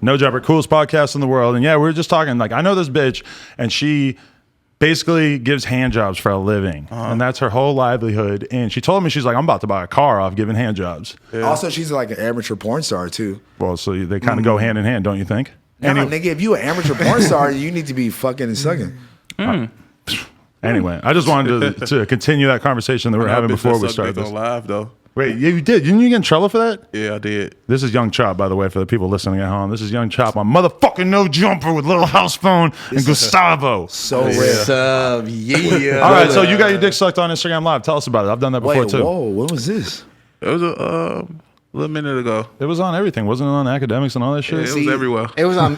No Jumper, coolest podcast in the world. And yeah, we were just talking, like, I know this bitch, and she basically gives hand jobs for a living. And that's her whole livelihood. And she told me, she's like, I'm about to buy a car off giving hand jobs. Yeah. Also, she's like an amateur porn star, too. Well, so they kind of go hand in hand, don't you think? Nah, nigga, if you an amateur porn star, you need to be fucking and sucking. Anyway, I just wanted to continue that conversation that we were having before we started this. On live, though. Wait, yeah, you did. Didn't you get in trouble for that? Yeah, I did. This is Young Chop, by the way, for the people listening at home. This is Young Chop on motherfucking No Jumper with Little House Phone and Gustavo. So rare. Yeah. All right, so you got your dick sucked on Instagram Live. Tell us about it. I've done that before, too. Whoa, when was this? It was a little minute ago. It was on everything. Wasn't it on academics and all that shit? Yeah, it was everywhere. It was on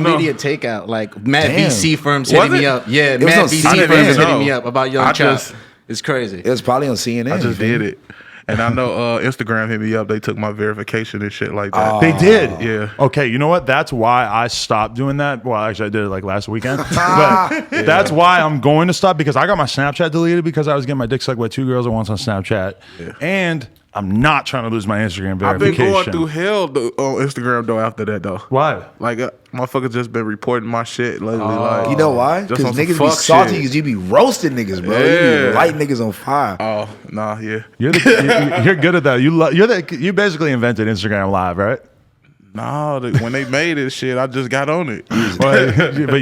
Media Takeout. Like mad VC firms hitting me up. Yeah, was mad on VC CNN. firms hitting me up about Young Chop. just- It's crazy. It was probably on CNN. I just did it. And I know Instagram hit me up. They took my verification and shit like that. They did? Yeah. Okay, you know what? That's why I stopped doing that. Well, actually, I did it like last weekend. But that's why I'm going to stop, because I got my Snapchat deleted because I was getting my dick sucked by 2 girls at once on Snapchat. Yeah. And I'm not trying to lose my Instagram verification. I've been going through hell on Instagram, though, after that, though. Why? Like, motherfuckers just been reporting my shit lately. Like, You know why? just Because on some niggas be fuck salty shit. because you be roasting niggas, bro. You Yeah. be lighting niggas on fire. Oh, nah, yeah. You're good at that. You basically invented Instagram Live, right? Nah, when they made it, shit, I just got on it. But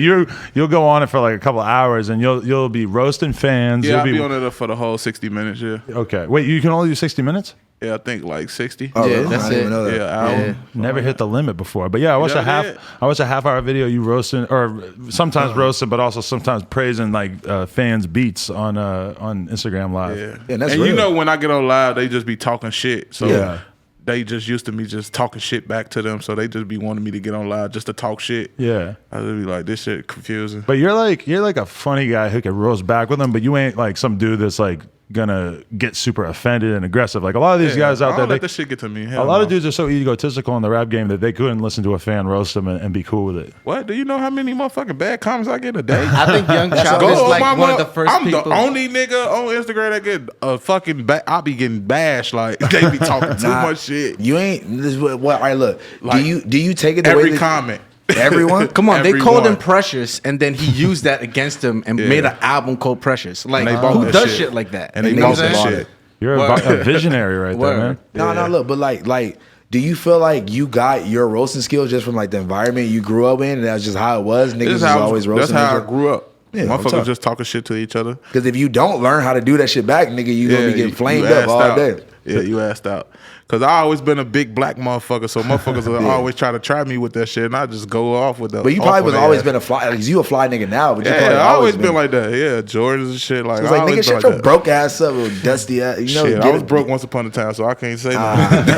you'll go on it for like a couple hours and you'll be roasting fans. Yeah, You'll I'll be on it for the whole 60 minutes, yeah. Okay. Wait, you can only do 60 minutes? Yeah, I think like 60. Oh, Yeah, really? that's I didn't even it. know that. Yeah, hour. Yeah. Never hit the limit before. But yeah, I watched never did? I watched a half-hour video you roasting, or sometimes roasting, but also sometimes praising like fans' beats on Instagram Live. Yeah. Yeah, that's and real. you know, when I get on live, they just be talking shit. So Yeah. they just used to me just talking shit back to them. So they just be wanting me to get on live just to talk shit. Yeah. I just be like, this shit confusing. But you're like a funny guy who can roast back with them, but you ain't like some dude that's like gonna get super offended and aggressive. Like a lot of these guys out I there, don't let this shit get to me. Hell a lot of no. dudes are so egotistical in the rap game that they couldn't listen to a fan roast them and be cool with it. What? Do you know how many motherfucking bad comments I get a day? I think Young Chop is like one of the first I'm people. the only nigga on Instagram that get a fucking I be getting bashed. Like, they be talking too much shit. You ain't. This is what? All right, look. Like, do you take it the way Every that- comment. Everyone? Come on, they called him Everyone. Precious, and then he used that against him and made an album called Precious. Like, And they bought who that does shit. shit like that? And they You know bought what I'm that saying? shit. You're Word. a visionary right there, Word. man. No, look, but like, do you feel like you got your roasting skills just from like the environment you grew up in, and that's just how it was? Niggas This was is how always roasting. That's how I grew up. Yeah, I'm Motherfuckers talking. just talking shit to each other. Because if you don't learn how to do that shit back, nigga, you gonna be getting flamed you up assed all out. day. Yeah, you asked out. Because I always been a big black motherfucker, so motherfuckers will always try to try me with that shit, and I just go off with that. But you probably was always been a fly. Like, you a fly nigga now, but you probably Yeah, I always been like that. Yeah, Jordans and shit. Like, It's like, I nigga, always been shut your that. broke ass up with dusty ass. You know, Shit, get I was it. broke once upon a time, so I can't say nothing.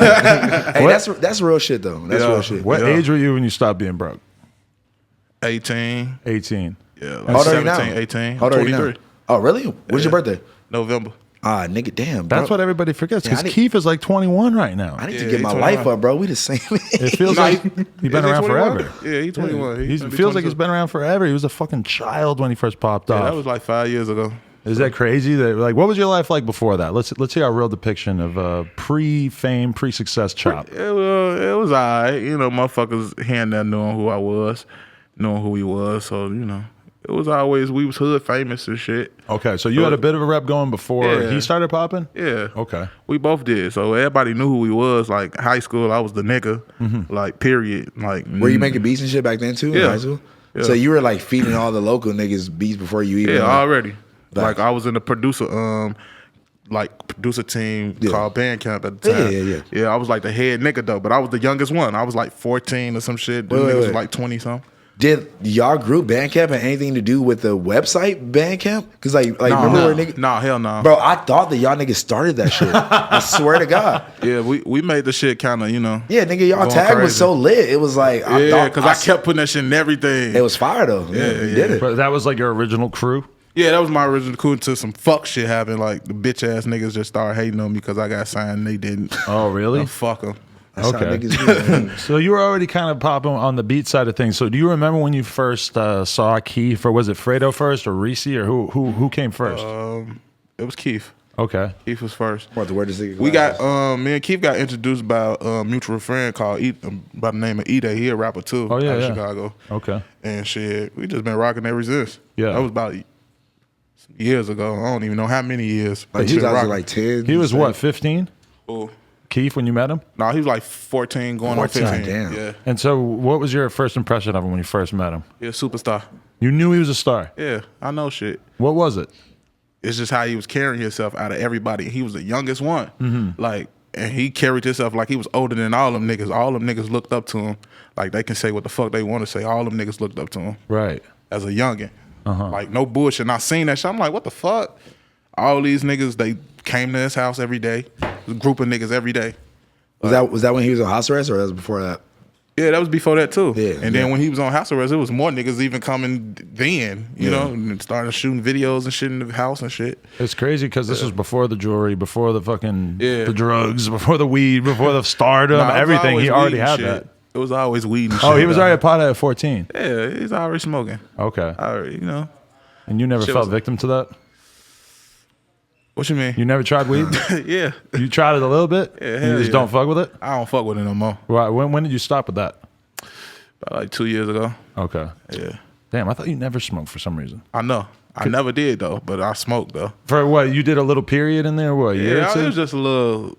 Hey, that's real shit though. That's Yeah. real shit. What Yeah. age were you when you stopped being broke? 18. 18. Yeah, like How old are you 17, now? 18. How old are you now? 23. Oh, really? When's your birthday? November. Ah, nigga, damn. That's bro. what everybody forgets, Yeah, because I need- Keith is like 21 right now. I need to Yeah, get he my 21. life up, bro. We the same. It feels Nah, like he- he's been is he around 21? forever. Yeah, he's 21. He He's gonna be feels like 22. he's been around forever. He was a fucking child when he first popped Yeah, off. that was like 5 years ago. Is that crazy? That like, what was your life like before that? Let's hear our real depiction of pre-fame, pre-success Chop. It was all right. You know, motherfuckers here and there knowing who I was, knowing who he was. So, you know, it was always, we was hood famous and shit. Okay, so you had a bit of a rep going before Yeah. he started popping. Yeah. Okay. We both did. So everybody knew who he was. Like high school, I was the nigga. Like, period. Like, Were you making beats and shit back then too in Yeah. high school? Yeah. So you were like feeding all the local niggas beats before you even. Yeah, already. Back. Like I was in the producer team Yeah. called Bandcamp at the time. Yeah. Yeah, I was like the head nigga though, but I was the youngest one. I was like 14 or some shit. The Wait, niggas was wait. like 20 something. Did y'all group Bandcamp have anything to do with the website Bandcamp? Because like remember where nigga? Nah, hell no. Bro, I thought that y'all niggas started that shit. I swear to God. Yeah, we made the shit kind of, you know. Yeah, nigga, y'all Going tag was crazy. so lit. It was like Yeah, because I kept putting that shit in everything. It was fire though. Yeah, you did it. But that was like your original crew. Yeah, that was my original crew until some fuck shit happened. Like the bitch ass niggas just started hating on me because I got signed and they didn't. Oh, really? Fuck them. That's how Okay. niggas do, man. So you were already kind of popping on the beat side of things. So do you remember when you first saw Keith, or was it Fredo first or Reese, or who came first? It was Keith. Okay. Keith was first. I'm about to wear this nigga We got glasses. me and Keith got introduced by a mutual friend called by the name of Ida. He a rapper too. Oh, yeah, out of yeah. Chicago. Okay. And shit, we just been rocking ever since. Yeah. That was about some years ago. I don't even know how many years. Like We you been guys are rocking. like 10. He was what, 15? Oh. Keith, when you met him? No, he was like 14 going 14, on 15. damn. Yeah. And so what was your first impression of him when you first met him? He a superstar. You knew he was a star. Yeah, I know shit. What was it? It's just how he was carrying himself out of everybody. He was the youngest one. Mm-hmm. Like, and he carried himself like he was older than all them niggas. All them niggas looked up to him. Like, they can say what the fuck they want to say. All them niggas looked up to him Right. as a youngin'. Uh-huh. Like, no bullshit. And I seen that shit. I'm like, what the fuck? All these niggas, they came to his house every day. A group of niggas every day. Was that when he was on house arrest or that was before that? Yeah, that was before that too. Yeah, and then when he was on house arrest, it was more niggas even coming then, you know, and started shooting videos and shit in the house and shit. It's crazy because this was before the jewelry, before the fucking Yeah. the drugs, before the weed, before the stardom, Nah, it was everything. always He already weed and had shit. that. It was always weed and shit. Oh, he was though. already a pothead at 14. Yeah, he's already smoking. Okay. Already, you know. And you never Shit fell was- victim to that? What you mean? You never tried weed? Yeah. You tried it a little bit? Yeah, And hell you just yeah. don't fuck with it? I don't fuck with it no more. Why, when did you stop with that? About like 2 years ago. Okay. Yeah. Damn, I thought you never smoked for some reason. I know. I never did though, but I smoked though. For what? You did a little period in there? What? A year or Yeah, two? it was just a little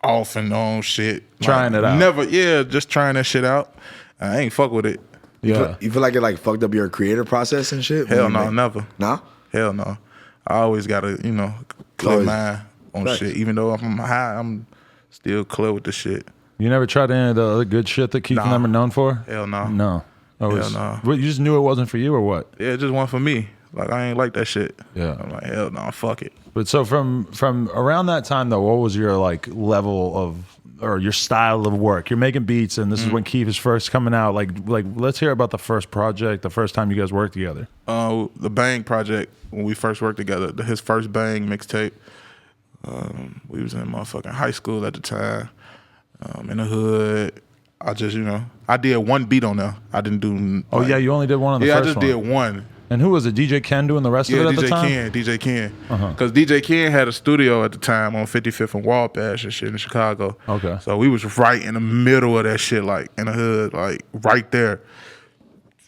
off and on shit. Trying it out. Never, yeah, just trying that shit out. I ain't fuck with it. Yeah. You feel like it like fucked up your creative process and shit? Hell no, never. Nah? Hell no. I always gotta, clear Always. mind on Facts. shit. Even though I'm high, I'm still clear with the shit. You never tried any of the other good shit that Keith and Nah. them are known for? Hell no. No. Always, no. What, you just knew it wasn't for you or what? Yeah, it just one for me. Like I ain't like that shit. Yeah. I'm like, hell no, fuck it. But so from around that time though, what was your like level of or your style of work? You're making beats, and this is when Keith is first coming out. Like let's hear about the first project, the first time you guys worked together. The Bang project, when we first worked together, his first Bang mixtape. We was in motherfucking high school at the time. In the hood. I just, I did one beat on there. I didn't do. Oh yeah, you only did one on the yeah, I first just one. did one. And who was it? DJ Ken doing the rest Yeah, of it at the time? DJ Ken. Because DJ Ken had a studio at the time on 55th and Wabash and shit in Chicago. Okay. So we was right in the middle of that shit, like in the hood, like right there.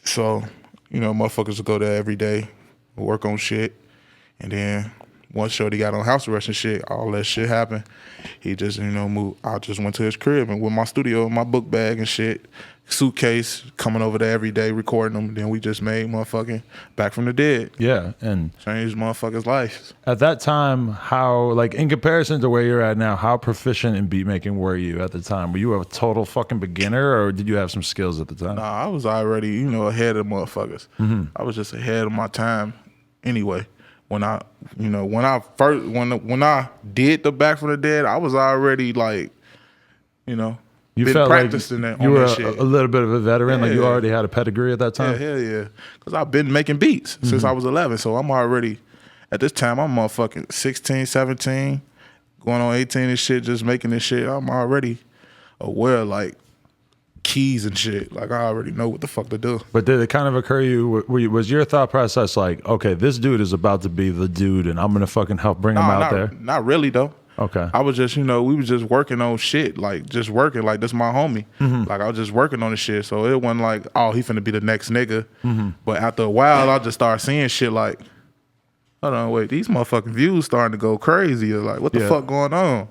So, motherfuckers would go there every day, work on shit. And then once Shorty got on house arrest and shit, all that shit happened. He just, moved. I just went to his crib and with my studio, my book bag and shit, suitcase, coming over there every day, recording them. Then we just made motherfucking Back from the Dead. Yeah, and Changed motherfuckers' lives. at that time, how like in comparison to where you're at now, how proficient in beat making were you at the time? Were you a total fucking beginner, or did you have some skills at the time? Nah, I was already, ahead of motherfuckers. I was just ahead of my time anyway. When I did the Back from the Dead, I was already like, You been felt practicing like that you on were that shit. a little bit of a veteran, like you Yeah. already had a pedigree at that Yeah, time. hell yeah. Because I've been making beats since I was 11. So I'm already, at this time, I'm motherfucking 16, 17, going on 18 and shit, just making this shit. I'm already aware of like keys and shit. Like I already know what the fuck to do. But did it kind of occur to you, was your thought process like, okay, this dude is about to be the dude, and I'm gonna fucking help bring him out there? Not really though. Okay. I was just, we was just working on shit, like just working, like this my homie. Like I was just working on the shit. So it wasn't like, oh, he finna be the next nigga. But after a while, I just started seeing shit like, hold on, wait, these motherfucking views starting to go crazy. Like, what the Yeah. fuck going on?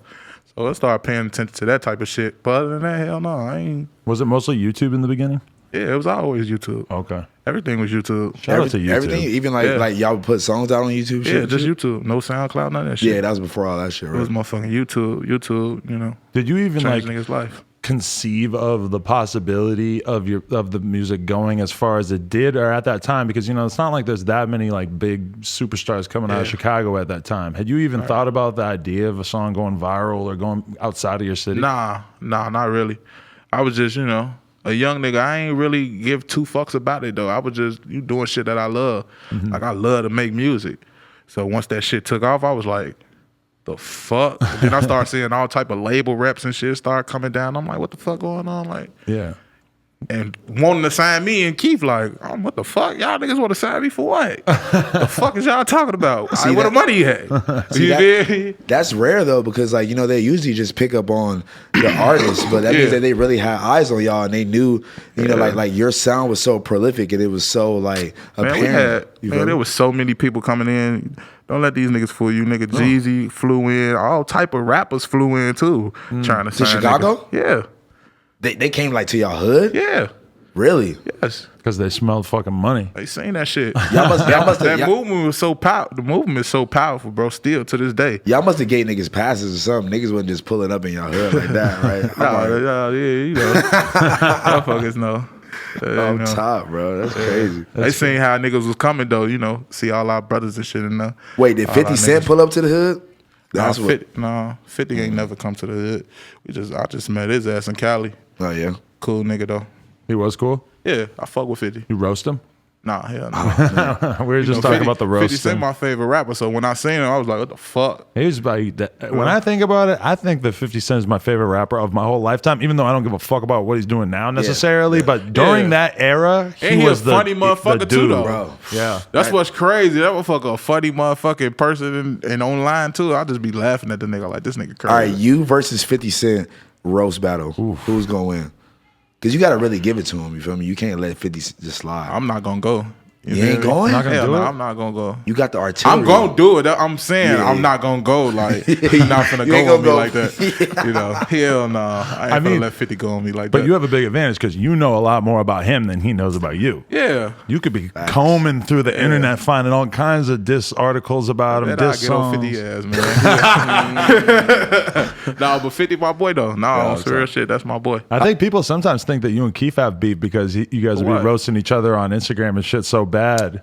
So I started paying attention to that type of shit. But other than that, hell no, I ain't. Was it mostly YouTube in the beginning? Yeah, it was always YouTube. Okay. Everything was YouTube. Shout out to YouTube. Everything, even like Yeah. like y'all would put songs out on YouTube. Yeah, shit, just shit? YouTube. No SoundCloud, none of that shit. Yeah, that was before all that shit, It was right? motherfucking YouTube, Did you even changed like niggas' life. conceive of the possibility of the music going as far as it did, or at that time? Because it's not like there's that many like big superstars coming out of Yeah. Chicago at that time. Had you even thought about the idea of a song going viral or going outside of your city? Nah, not really. I was just, a young nigga. I ain't really give two fucks about it though. I was just doing shit that I love. Like I love to make music. So once that shit took off, I was like, the fuck? Then I started seeing all type of label reps and shit start coming down. I'm like, what the fuck going on? Like, Yeah. and wanting to sign me and Keith like, what the fuck? Y'all niggas want to sign me for what? The fuck is y'all talking about? Where the money at? That's rare though, because like, they usually just pick up on the artists, but that means that they really had eyes on y'all and they knew, like your sound was so prolific and it was so like apparent. There was so many people coming in. Don't let these niggas fool you, nigga. Jeezy flew in. All type of rappers flew in too, trying to sign Chicago? Niggas. Yeah. They came like to y'all hood? Yeah. Really? Yes. Because they smelled fucking money. They seen that shit. That movement was so powerful. The movement is so powerful, bro. Still to this day. Y'all must have gave niggas passes or something. Niggas wasn't just pulling up in y'all hood like that, right? Motherfuckers know. Top, bro. That's crazy. They seen how niggas was coming though. See all our brothers and shit in there. Wait, did 50 Cent pull up to the hood? That's 50 ain't never come to the hood. I just met his ass in Cali. Oh yeah, cool nigga though. He was cool? Yeah, I fuck with 50. You roast him? Nah, hell no. We were just talking about the roast. 50 Cent my favorite rapper, so when I seen him, I was like, what the fuck? When I think about it, I think that 50 Cent is my favorite rapper of my whole lifetime, even though I don't give a fuck about what he's doing now necessarily. But during that era, he was a funny motherfucker too, though. Bro. Yeah. That's what's crazy. That motherfucker a funny motherfucking person and online too. I just be laughing at the nigga like, this nigga crazy. All right, you versus 50 Cent roast battle. Who's going to win? Because you got to really give it to him, you feel me? You can't let 50 just slide. I'm not going to go. You ain't going? Not gonna do it? I'm not going to go. You got the artillery. I'm going to do it. I'm saying I'm not going to go. Like, you're not going to go on me like that. Hell no. I ain't going to let 50 go on me like that. But you have a big advantage because you know a lot more about him than he knows about you. Yeah. You could be combing through the internet, finding all kinds of diss articles about him, diss songs. Get on 50 ass, man. No, but 50 my boy, though. No, it's real shit. That's my boy. I think people sometimes think that you and Keith have beef because you guys will be roasting each other on Instagram and shit so bad.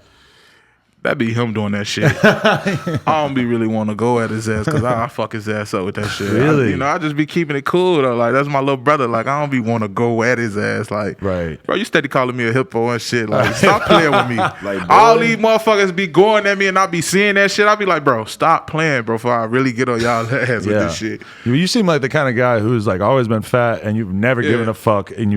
That be him doing that shit. I don't be really want to go at his ass because I fuck his ass up with that shit. Really? I just be keeping it cool though. Like, that's my little brother. Like, I don't be want to go at his ass. Like, right. Bro, you steady calling me a hippo and shit. Like, stop playing with me. Like, all these motherfuckers be going at me and I be seeing that shit. I be like, bro, stop playing, bro, before I really get on y'all ass with this shit. You seem like the kind of guy who's like always been fat and you've never given a fuck and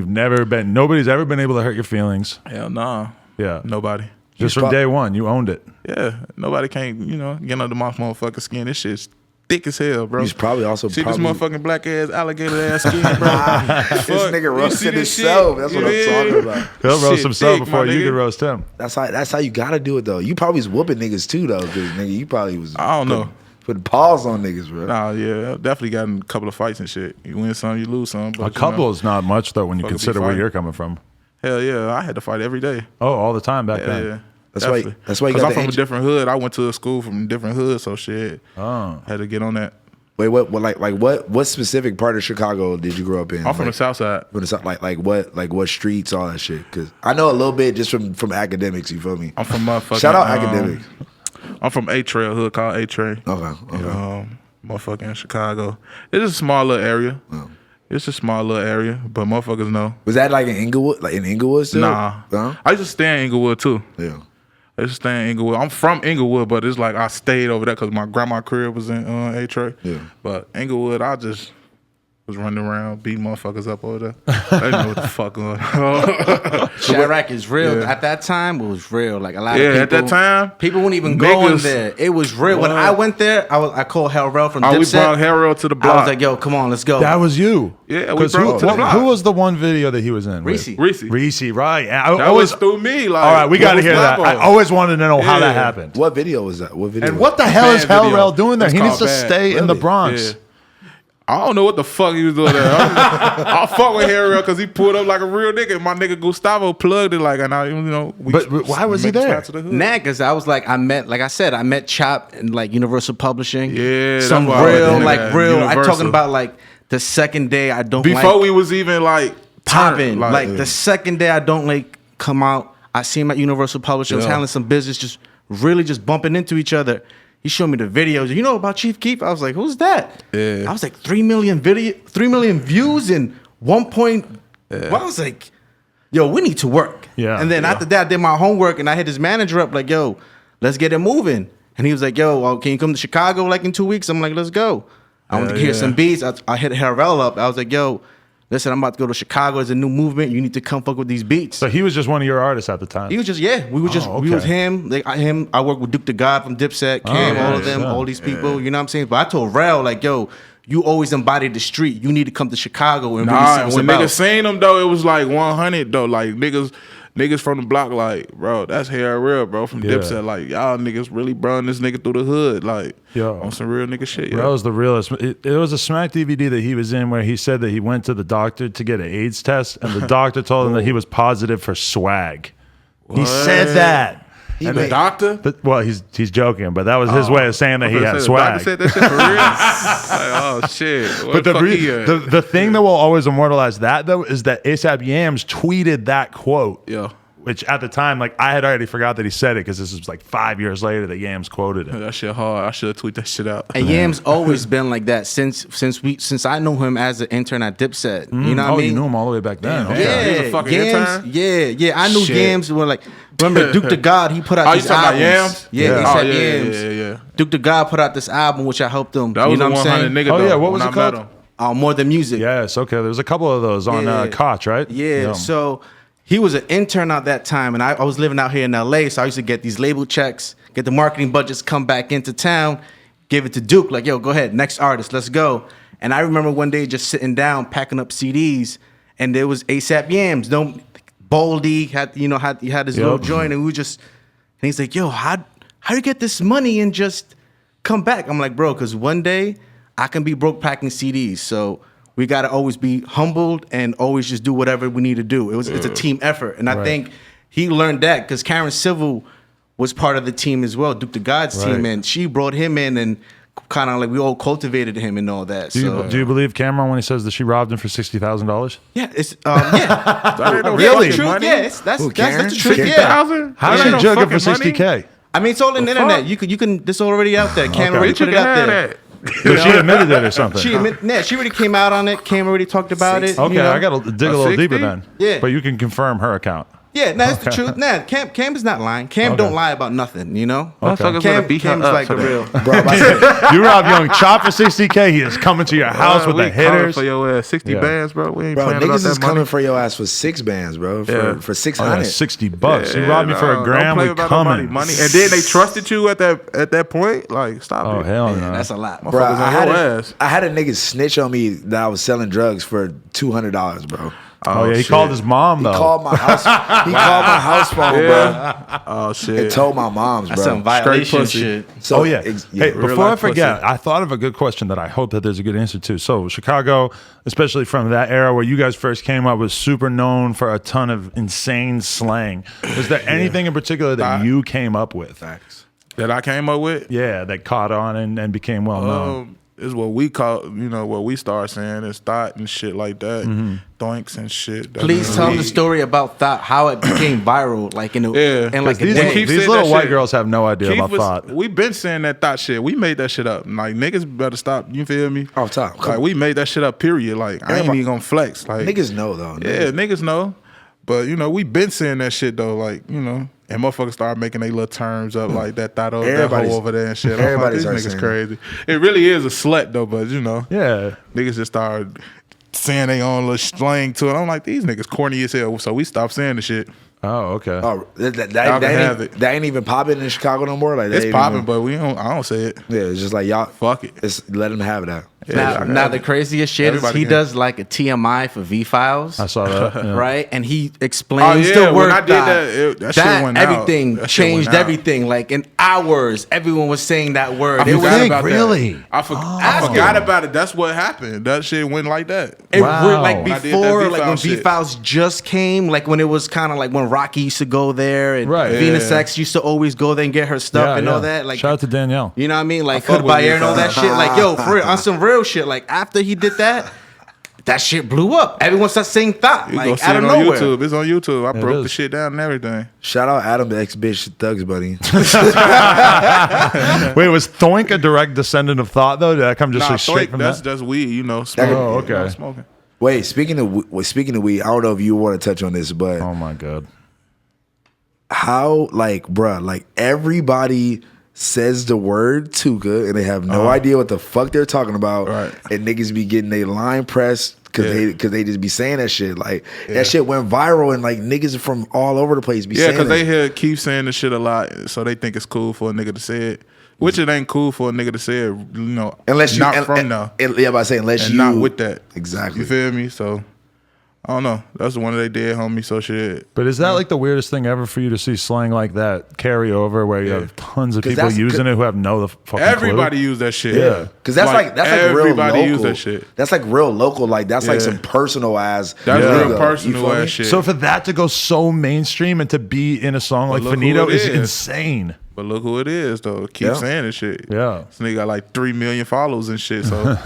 nobody's ever been able to hurt your feelings. Hell nah. Yeah. Nobody. Just from day one, you owned it. Yeah, nobody can't, get under my motherfucking skin. This shit's thick as hell, bro. He's probably also see this motherfucking black ass alligator ass skin, bro. This nigga roasted himself. That's what I'm talking about. He'll roast himself before you can roast him. That's how you gotta do it though. You probably was whooping niggas too though, because nigga, you probably was. I don't know. Putting paws on niggas, bro. Nah, yeah, definitely got in a couple of fights and shit. You win some, you lose some. But a couple is not much though when you consider where you're coming from. Hell yeah, I had to fight every day. Oh, all the time back then. Yeah. That's why you got I'm from a different hood. I went to a school from a different hood, so shit. Oh. Had to get on that. Wait, what specific part of Chicago did you grow up in? I'm from the South Side. What streets, all that shit? Because I know a little bit just from academics. You feel me? I'm from motherfucking. Shout out academics. I'm from A-Trail, hood called A-Trail. Okay. Motherfucking Chicago. It's a small little area. Oh. It's a small little area, but motherfuckers know. Was that like in Inglewood? Like in Inglewood still? Nah. No? I used to stay in Inglewood too. Yeah. I used to stay in Inglewood. I'm from Inglewood, but it's like I stayed over there because my grandma's crib was in A-Trail. Yeah. But Inglewood, I just was running around beating motherfuckers up over there. I didn't know what the fuck going on. Chirac is real. At that time, it was real. Like a lot of people. At that time, people wouldn't even go in there. It was real. When I went there, I called Harrell from Dipset. We brought Harrell to the block. I was like, yo, come on, let's go. That was you. Yeah, we brought him to the block. Who was the one video that he was in? Reese, right. That was through me. Like, all right, we got to hear that. I always wanted to know how that happened. What video was that? What video? And what the hell is Harrell doing there? He needs to stay in the Bronx. Yeah. I don't know what the fuck he was doing there. I fuck with Harrell because he pulled up like a real nigga. My nigga Gustavo plugged it like, and I, But why was he there? Nah, because I was like, I met Chop and like Universal Publishing. Yeah, some real, like real. I'm talking about like the second day I don't before we was even like popping. Like the second day I don't like come out. I see him at Universal Publishing. I was handling some business, just really just bumping into each other. He showed me the videos. You know about Chief Keef? I was like, who's that? Yeah. I was like, 3 million views in 1 point. Well, I was like, yo, we need to work. Yeah. And then after that, I did my homework and I hit his manager up like, yo, let's get it moving. And he was like, yo, well, can you come to Chicago like in 2 weeks? I'm like, let's go. I want to hear some beats. I hit Harrell up. I was like, yo, listen, I'm about to go to Chicago. There's a new movement. You need to come fuck with these beats. So he was just one of your artists at the time. He was just, we was okay. him. Like I worked with Duke the God from Dipset, Cam, all of them, all these people. You know what I'm saying? But I told Rel, like, yo, you always embodied the street. You need to come to Chicago and really see what's when about. niggas seen him though, it was like 100 though. Like niggas from the block, like, bro, that's hair real, bro. From Dipset, like, y'all niggas really brung this nigga through the hood, like, on some real nigga shit. That was the realest. It was a Smack DVD that he was in where he said that he went to the doctor to get an AIDS test, and the doctor told him that he was positive for swag. He said that. And the doctor? But, well, he's joking, but that was his way of saying that he had swag. The doctor said that shit for real? Like, oh, shit. What But the thing that will always immortalize that, though, is that ASAP Yams tweeted that quote. Yeah. Which at the time, like, I had already forgot that he said it because this was like 5 years later that Yams quoted it. That shit hard. I should have tweeted that shit out. And Yams always been like that since I knew him as an intern at Dipset. You know what I mean? You knew him all the way back then. Damn. Okay. Yeah, He was a fucking Yams, intern? Yeah. I knew Shit. Yams when, like, remember Duke the God, he put out Oh, you these talking about albums. Yams? Yeah, Yeah. ASAP Oh, yeah, Yams. yeah. Duke the God put out this album, which I helped him. That was you know a what I'm 100 saying? nigga, Oh, though, yeah, what was when it I met called? him. More Than Music. Yes, okay. There was a couple of those on Yeah. Koch, right? Yeah, so he was an intern at that time, and I was living out here in LA, so I used to get these label checks, get the marketing budgets, come back into town, give it to Duke, like, yo, go ahead, next artist, let's go. And I remember one day just sitting down, packing up CDs, and there was ASAP Yams. Baldy had his little joint, and and he's like, yo, how you get this money and just come back? I'm like, bro, because one day I can be broke packing CDs, so we got to always be humbled and always just do whatever we need to do. It's a team effort. And I think he learned that because Karen Civil was part of the team as well, Duke the God's team. And she brought him in and kind of like we all cultivated him and all that. Do you believe Cameron when he says that she robbed him for $60,000? Yeah, it's yeah. That ain't no Really? fucking Truth, money. yeah, that's Karen? the truth. Yeah. 50,000? How That did ain't she no jug it for fucking money. $60K? I mean, it's all in the The internet. fuck? You can. This already out there. Cam Okay. already You put can it out have there. that. So she admitted it or something? She already came out on it. Cam already talked about it. Okay, you know? I got to dig a little 60? deeper then. Yeah. But you can confirm her account. Yeah, that's the truth. Nah, Cam is not lying. Cam don't lie about nothing, you know? Motherfuckers Cam, wanna beat her Cam's up like the today. real. Bro, I'm about to say, You rob Young Chop for $60K, he is coming to your house with we the calling hitters. for your ass 60 Yeah. bands, bro. We ain't bro, playing about niggas that is money. coming for your ass for 6 bands, bro. For Yeah. for Oh, 600. yeah, $60. You Yeah, robbed me for no, a gram. Don't play We about nobody coming. money. And then they trusted you at that point. Like, stop Oh it. hell no! That's a lot. Bro, Motherfuckers on your ass. I had a nigga snitch on me that I was selling drugs for $200, bro. Oh yeah, he shit. called his mom He though. called my house. He called my house phone, bro, Oh shit. and told my mom's, That's some bro. violation pussy. shit. So, Oh yeah. Hey, real before I life forget, pussy. I thought of a good question that I hope that there's a good answer to. So Chicago, especially from that era where you guys first came up, was super known for a ton of insane slang. Was there anything in particular that you came up with? That I came up with. Yeah, that caught on and became well known. Is what we call, what we start saying is thought and shit like that, doinks and shit. That's Please what tell we- the story about Thought, how it became viral, like in like a These, day. Keith these said little that white shit. girls have no idea about thought. We been saying that thought shit. We made that shit up. Like niggas better stop. You feel me? Off top. Like we made that shit up. Period. Like I ain't even gonna flex. Like Niggas know though. Yeah, niggas know. But we been saying that shit though. Like and motherfuckers start making their little terms up like that thought that Everybody's- hoe over there and shit. I'm like, everybody's this saying niggas crazy. It really is a slut though. But Yeah. niggas just started saying they own little slang to it. I'm like, these niggas corny as hell. So we stopped saying the shit. Oh, okay. Oh, Y'all can have it. that ain't even popping in Chicago no more. Like that It's ain't popping, even- but I don't say it. yeah, it's just like y'all. Fuck it. It's let them have that. Now the craziest shit is Everybody he can. does like a TMI for V Files. I saw that. Yeah. Right, and he explains Oh, yeah, the when word I did that shit went out. everything That shit changed went out. everything. Like in hours, everyone was saying that word. I forgot about really? that. I forgot about it. That's what happened. That shit went like that. It Wow. like When I did that before, like when V-Files shit. V Files just came, like when it was kind of like when Rocky used to go there, and Right. Venus Yeah. X used to always go there and get her stuff and all that. Like, shout out to Danielle. you know what I mean? Like fuck Hood with by Air and all that V-Files. shit. Like, yo, for real, on some real shit. Like after he did that, that shit blew up. Everyone started saying Thought, You go like see out it of on nowhere. YouTube. It's on YouTube. I broke is. the shit down and everything. Shout out Adam, the ex bitch thugs buddy. Wait, was Thoink a direct descendant of Thought though? Did that come just Nah, like, straight Thoink, from that's that? just weed, smoking. Oh, okay. Smoking. Wait, speaking of weed, I don't know if you want to touch on this, but Oh my god. how bruh, everybody says the word Tuka and they have no idea what the fuck they're talking about. Right. And niggas be getting their line pressed because they just be saying that shit. Like that shit went viral and like niggas from all over the place be Yeah, saying because that. they hear Keith saying this shit a lot, so they think it's cool for a nigga to say it. Which it ain't cool for a nigga to say it, you know, Unless you not from now. Yeah, but I say unless And you not with that. Exactly. You feel me? So I don't know. That's one of they dead homies, so shit. But is that like the weirdest thing ever for you to see slang like that carry over, where you have tons of 'Cause people that's- using it who have no fucking Everybody clue? use that shit. Yeah. Because that's like real everybody local. use that shit. That's like real local. Like that's like Yeah. some personal ass. That's Yeah. real lingo. You personal feel me? ass shit. So for that to go so mainstream and to be in a song like look who Finito it is is. insane. But look who it is, though. Keep Yeah. saying this shit. Yeah. This nigga got like 3 million followers and shit. So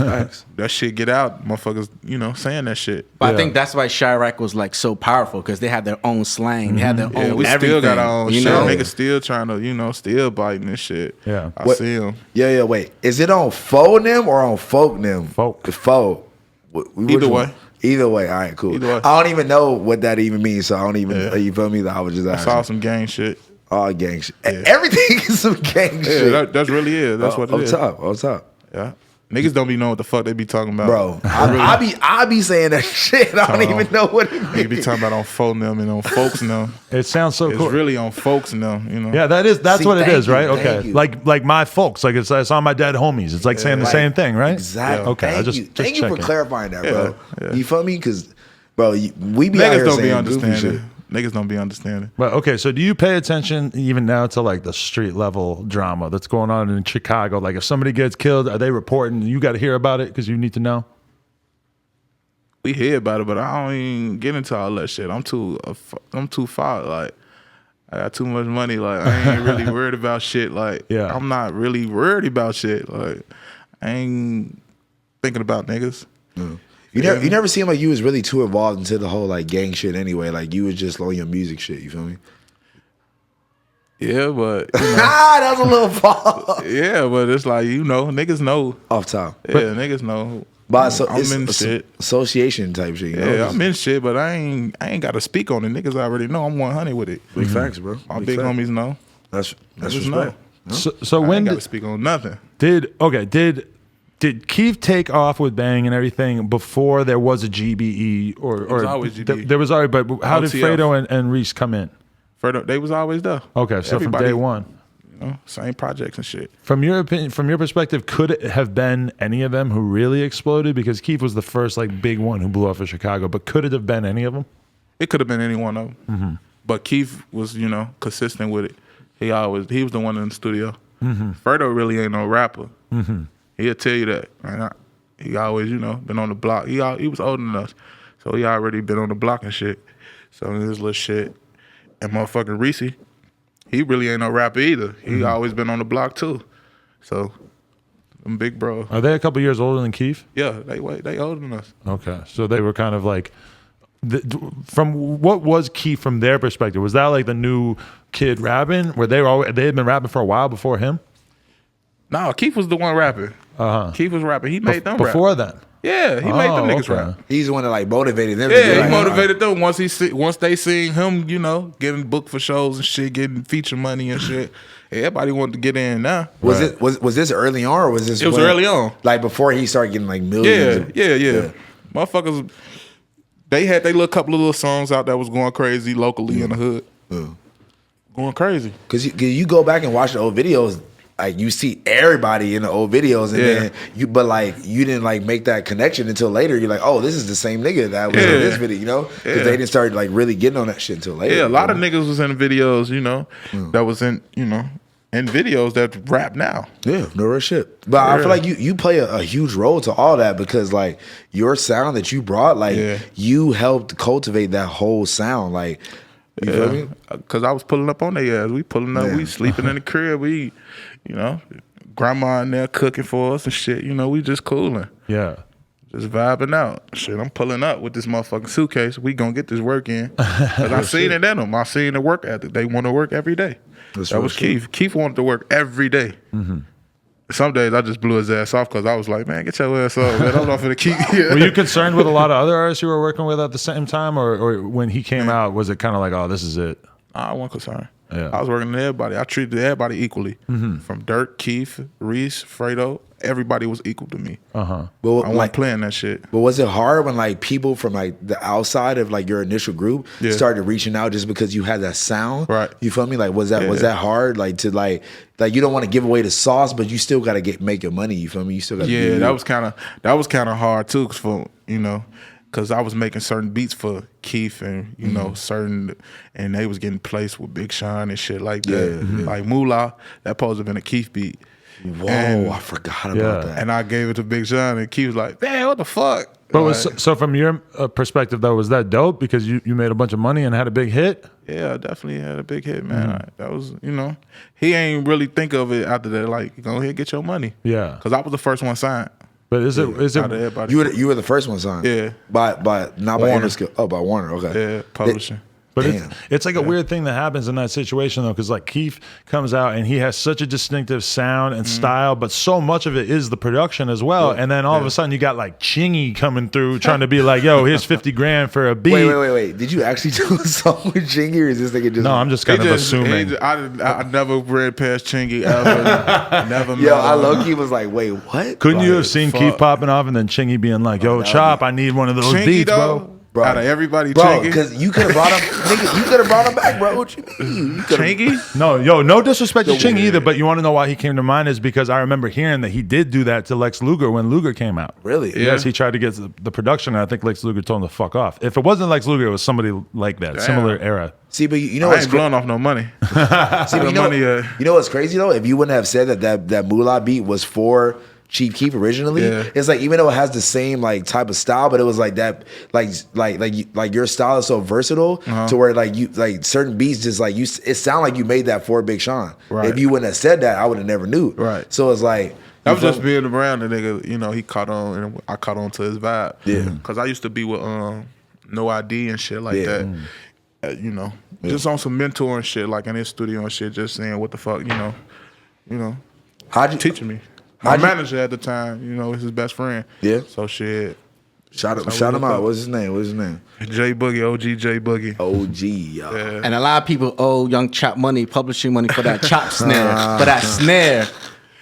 that shit get out. Motherfuckers, you know, saying that shit. But Yeah. I think that's why Chirac was like so powerful because they had their own slang, they had their Yeah, own we everything. still got our own you shit. know? Niggas still trying to, you know, still biting this shit. Yeah. I What- see him. Yeah, wait. Is it on Faux Nim or on Folk Nim? Folk. Faux. Either way. Either way. All right, cool. Either way. I don't even know what that even means, so I don't even. Yeah. You feel me? I was just I asking. saw some gang shit. All gang shit. Everything is some gang Yeah, shit. that's really it. That's what it on is. top. On top. Yeah. Niggas don't be knowing what the fuck they be talking about. Bro, I be saying that shit. I don't even know what it Niggas be means. talking about on folk them and on folks now. It sounds so It's cool. really on folks now, you know. Yeah, that's See, what it thank is, you, right? thank Okay, you. like my folks, like it's on my dead homies. It's like saying the Like, same thing, right? Exactly. Okay, I Thank just you. Thank you for checking. clarifying that, bro. Yeah. You feel me? Because, bro, we be out Niggas here don't be saying goofy shit. understanding. Niggas don't be understanding. But okay, so do you pay attention even now to like the street level drama that's going on in Chicago? Like if somebody gets killed, are they reporting? You got to hear about it because you need to know. We hear about it, but I don't even get into all that shit. I'm too far. Like I got too much money. Like I ain't really worried about shit. Like Yeah. I'm not really worried about shit. Like I ain't thinking about niggas. You never seemed like you was really too involved into the whole like gang shit anyway. Like you was just on your music shit. You feel me? Yeah, but you know, That was a little fall yeah, but it's like you know, niggas know. off top. Yeah, niggas know. But so I'm it's in a- shit. association type shit. You know? Yeah, I'm in shit, but I ain't got to speak on it. Niggas already know I'm 100 with it. Big facts, bro. My big homies know. That's Niggas respect. know. So I when ain't got to did, speak on nothing. did Keith take off with Bang and everything before there was a GBE or was always GBE. There was already, but how did LTF. Fredo and Reese come in? They was always there. Okay, so Everybody, from day one. you know, same projects and shit. From your opinion, from your perspective, could it have been any of them who really exploded? Because Keith was the first like big one who blew up in Chicago, but could it have been any of them? It could have been any one of them. Mm-hmm. But Keith was, you know, consistent with it. He was the one in the studio. Fredo really ain't no rapper. He'll tell you that. Right? He always, you know, been on the block. He was older than us, so he already been on the block and shit. So his little shit. And motherfucking Reese, he really ain't no rapper either. He always been on the block too. So them big bro. Are they a couple years older than Keith? Yeah, they older than us. Okay, so they were kind of like, from what was Keith from their perspective? Was that like the new kid rapping? Were they had been rapping for a while before him? No, Keith was the one rapping. Keith was rapping. He made them rap. Before then. Yeah, he made them niggas okay. rap. He's the one that like motivated them. to Yeah, be he like, motivated them once they seen him, you know, getting booked for shows and shit, getting feature money and shit. Everybody wanted to get in now. Was it was this early on or was this? It was early on. Like before he started getting like millions. Yeah. Motherfuckers, they had their little couple of little songs out that was going crazy locally in the hood. Going crazy. Cause you go back and watch the old videos, like you see everybody in the old videos, and Yeah. then but like you didn't like make that connection until later. You're like, oh, this is the same nigga that was in Yeah. this video, you know? Because Yeah. they didn't start like really getting on that shit until later. Yeah, a lot you of know? niggas was in videos, you know, that was in, you know, in videos that rap now. Yeah, no real shit. But I feel like you play a huge role to all that because like your sound that you brought, like Yeah. you helped cultivate that whole sound. Like you feel me? Because I was pulling up on their ass. We pulling up, Yeah. we sleeping in the crib. We, you know, grandma in there cooking for us and shit. You know, we just cooling. Yeah. Just vibing out. Shit, I'm pulling up with this motherfucking suitcase. We gonna get this work in. Cause I seen it in them. I seen the work ethic. They want to work every day. That's That real was shit. Keith. Keith wanted to work every day. Some days I just blew his ass off because I was like, man, get your ass off, man. I'm not finna keep. Were you concerned with a lot of other artists you were working with at the same time, or when he came out, was it kind of like, oh, this is it? I wasn't concerned. Yeah. I was working with everybody. I treated everybody equally. From Dirk, Keith, Reese, Fredo. Everybody was equal to me. But I wasn't like, playing that shit. but was it hard when like people from like the outside of like your initial group Yeah. started reaching out just because you had that sound? Right. You feel me? Like was that hard? Like to like you don't want to give away the sauce, but you still got to make your money. You feel me? You still got to. Yeah, that was kind of hard too, because I was making certain beats for Keith and certain, and they was getting placed with Big Sean and shit like that. Like Moolah, that supposed to have been a Keith beat. Whoa, And- I forgot about that. And I gave it to Big Sean, and Keith was like, "Man, what the fuck?" But Like, so from your perspective though, was that dope because you made a bunch of money and had a big hit? yeah, I definitely had a big hit, man. That was, he ain't really think of it after that. Like, go ahead, get your money. Yeah. because I was the first one signed. But is it Out of everybody. You were the first one signed. Yeah. By not by Warner. Interscope. Oh, by Warner. Okay. Yeah, publishing. But Damn. it's like a weird thing that happens in that situation though, because like Keith comes out and he has such a distinctive sound and style, but so much of it is the production as well. And then all of a sudden you got like Chingy coming through trying to be like, "Yo, here's 50 grand for a beat." Wait. Did you actually do a song with Chingy, or is this nigga just? No, I'm just kind of assuming. I never read past Chingy ever. Never. Yo, met I him. low key was like, wait, what? Couldn't you Like, have seen fuck. Keith popping off and then Chingy being like, "Yo, that would Chop, I need one of those Chingy beats, though, bro." Bro. out of everybody, Bro, Chingy. because you could have brought him, nigga. You could have brought him back, bro. What you mean? You coulda- Chingy. No disrespect to Chingy either, but you want to know why he came to mind is because I remember hearing that he did do that to Lex Luger when Luger came out. Really? Yeah. Yes, he tried to get the production, and I think Lex Luger told him to fuck off. If it wasn't Lex Luger, it was somebody like that, similar era. See, but you know I what's ain't blowing off no money. See, but no money, you know what's crazy though? If you wouldn't have said that Moolah beat was for Chief Keef originally, Yeah. it's like even though it has the same like type of style, but it was like that like your style is so versatile to where like you like certain beats just like you. It sounded like you made that for Big Sean. Right. If you wouldn't have said that, I would have never knew. Right. So it's like I was you just feel- being around the nigga. He caught on, and I caught on to his vibe. Yeah. Because I used to be with No ID and shit like Yeah. that. Just on some mentoring shit, like in his studio and shit, just saying what the fuck, how'd you teaching me. My How'd you- manager at the time, is his best friend. Yeah. So shit, shout So him we out? look What's his name? J Boogie, OG J Boogie. OG, y'all. Yeah. And a lot of people owe Young Chop money, publishing money for that chop snare, for that snare.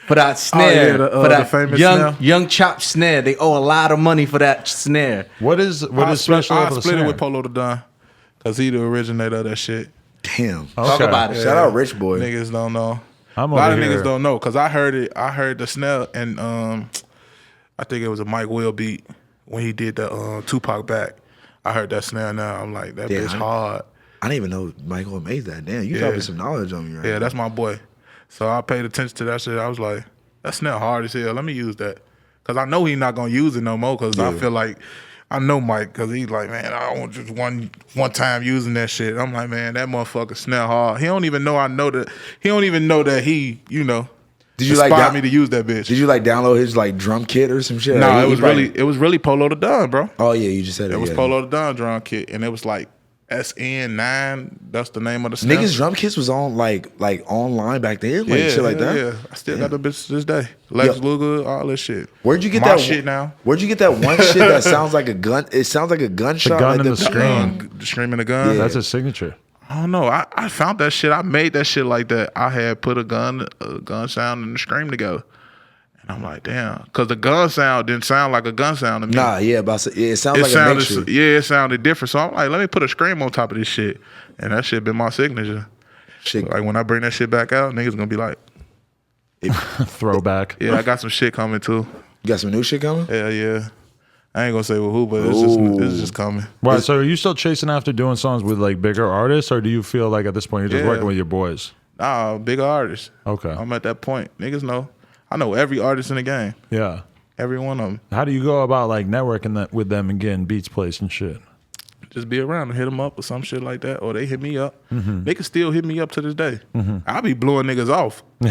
For that snare, the for that famous young snare? young chop snare, they owe a lot of money for that snare. What is I special I about the split it snare? with Polo the Don, cause he the originator of that shit. Damn. Talk Okay. about it. Shout out Rich Boy. Niggas don't know. I'm a lot of over here. niggas don't know, cause I heard it. I heard the snare, and I think it was a Mike Will beat when he did the Tupac back. I heard that snare. Now I'm like, that Damn. bitch hard. I didn't even know Michael made that. Damn, you Yeah. dropping some knowledge on me right Yeah, now. that's my boy. So I paid attention to that shit. I was like, that snare hard as hell. Let me use that. Cause I know he not gonna use it no more. Cause I feel like I know Mike. Cause he's like, man, I want just one time using that shit. I'm like, man, that motherfucker snare hard. He don't even know I know that. He don't even know that he, Did you like inspired down- me to use that bitch. Did you like download his like drum kit or some shit? No, Like, it he was probably- really Polo the Don, bro. Oh yeah, you just said it. It was yeah. Polo the Don drum kit, and it was like SN9. That's the name of the snare. Niggas drum kits was on like online back then, like shit like that. Yeah, I still got the bitch to this day. Lex Yo. Luger, all this shit. Where'd you get My that shit now? Where'd you get that one shit that sounds like a gun? It sounds like a gunshot. gun like in the screen. The screaming the gun. That's his signature. I don't know. I found that shit. I made that shit like that. I had put a gun sound and the scream together. And I'm like, damn. Because the gun sound didn't sound like a gun sound to me. Nah, yeah, but it sounds It like a sounded, mixture. yeah, it sounded different. So I'm like, let me put a scream on top of this shit. And that shit been my signature. Shit, Like when I bring that shit back out, niggas gonna be like, Throwback. yeah, I got some shit coming too. you got some new shit coming? Yeah, yeah. I ain't gonna say with who, but it's just coming. Right. So are you still chasing after doing songs with like bigger artists, or do you feel like at this point you're just Yeah. working with your boys? Nah, bigger artists. Okay. I'm at that point. Niggas know. I know every artist in the game. Yeah. Every one of them. How do you go about like networking that with them and getting beats placed and shit? Just be around and hit them up or some shit like that, or they hit me up. Mm-hmm. They can still hit me up to this day. I be blowing niggas off. 'Cause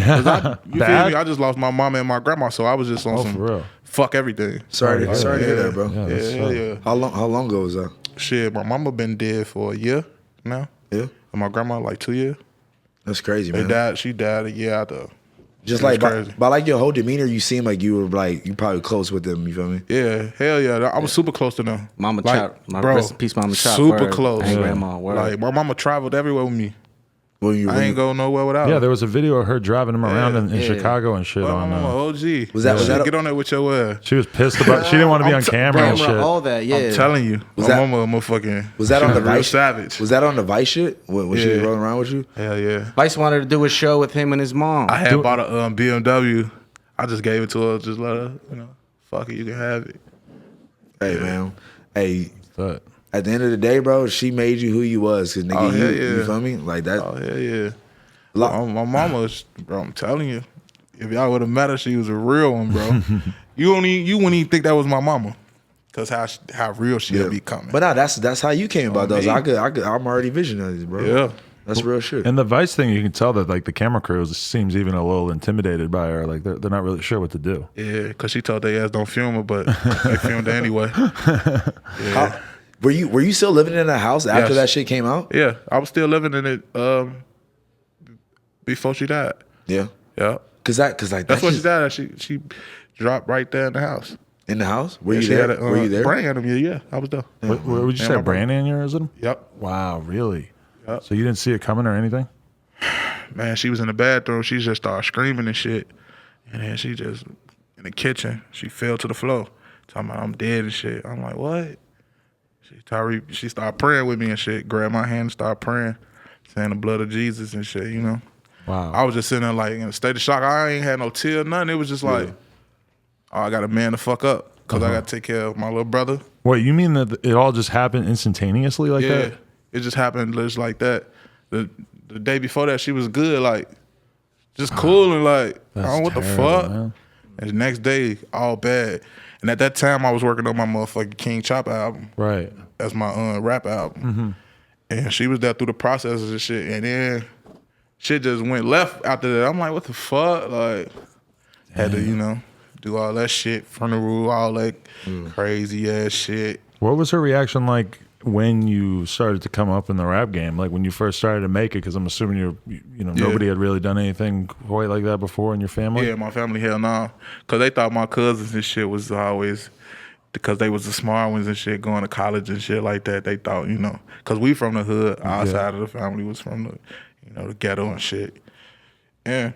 you feel Bad? me? I just lost my mama and my grandma, so I was just on some for real. fuck everything. Sorry to hear that, bro. Yeah, Yeah, that's yeah, tough. yeah. How long ago was that? Shit, my mama been dead for a year now, Yeah, and my grandma like 2 years. that's crazy, They man. died. She died a year after. Just It was like by, crazy. by like your whole demeanor, you seem like you were like you probably close with them. You feel me? Yeah, hell yeah. I was super close to them. Mama Chop. My bro, rest in peace, Mama Chop. Super Word. close. And grandma, word. Like my mama traveled everywhere with me. When you, I ain't go nowhere without Yeah, her. there was a video of her driving him around in yeah. Chicago and shit My on. mama OG. Was that- was that- Get on there with your ass. She was pissed about. She didn't want to be on camera and shit. All that, yeah. I'm telling you, Was my that- mama a motherfucking. was that she on the a real Vice? savage? Was that on the Vice shit when she was Yeah. rolling around with you? Hell yeah. Vice wanted to do a show with him and his mom. I had bought a BMW. I just gave it to her. Just let her, fuck it, you can have it. Hey man, hey. But At the end of the day, bro, she made you who you was. Cause nigga, Oh, hell you yeah. feel me? Like that. Oh hell yeah. Lo- My mama, bro, I'm telling you, if y'all would have met her, she was a real one, bro. you wouldn't even think that was my mama, cause how real she'll be coming. But nah, that's how you came about those. me. I'm already visionary, bro. Yeah. That's real shit. in the Vice thing, you can tell that like the camera crew seems even a little intimidated by her. Like they're not really sure what to do. Yeah, cause she told their ass don't film her, but they filmed her anyway. How- were you still living in that house after Yes. that shit came out? Yeah, I was still living in it before she died. Yeah. Yeah, Cause like that's when she shit- died. She dropped right there in the house. in the house. Were Yeah, you she there? had a, Were you there? brain aneurysm. Yeah, I was there. What would you Yeah, say? my Brain aneurysm? Yep. Wow, really? Yep. So you didn't see it coming or anything? Man, she was in the bathroom. She just started screaming and shit. And then she just, in the kitchen, she fell to the floor. Talking about, I'm dead and shit. I'm like, what? She started praying with me and shit. Grabbed my hand and started praying. Saying the blood of Jesus and shit, Wow. I was just sitting there like in a state of shock. I ain't had no tear, nothing. It was just like, oh, I got to man the fuck up. Because I got to take care of my little brother. What, you mean that it all just happened instantaneously like Yeah, that? it just happened just like that. The day before that, she was good, like just cool and like, I don't know what the terrible, fuck. man. And the next day, all bad. And at that time, I was working on my motherfucking King Chop album. Right. That's my rap album. And she was there through the processes and shit. And then shit just went left after that. I'm like, what the fuck? Like, had to, do all that shit, funeral, all that crazy ass shit. What was her reaction like when you started to come up in the rap game? Like when you first started to make it? Because I'm assuming nobody had really done anything quite like that before in your family. Yeah, my family, hell no. Because they thought my cousins and shit was always, because they was the smart ones and shit, going to college and shit like that. They thought, because we from the hood, our side of the family was from the, the ghetto and shit. And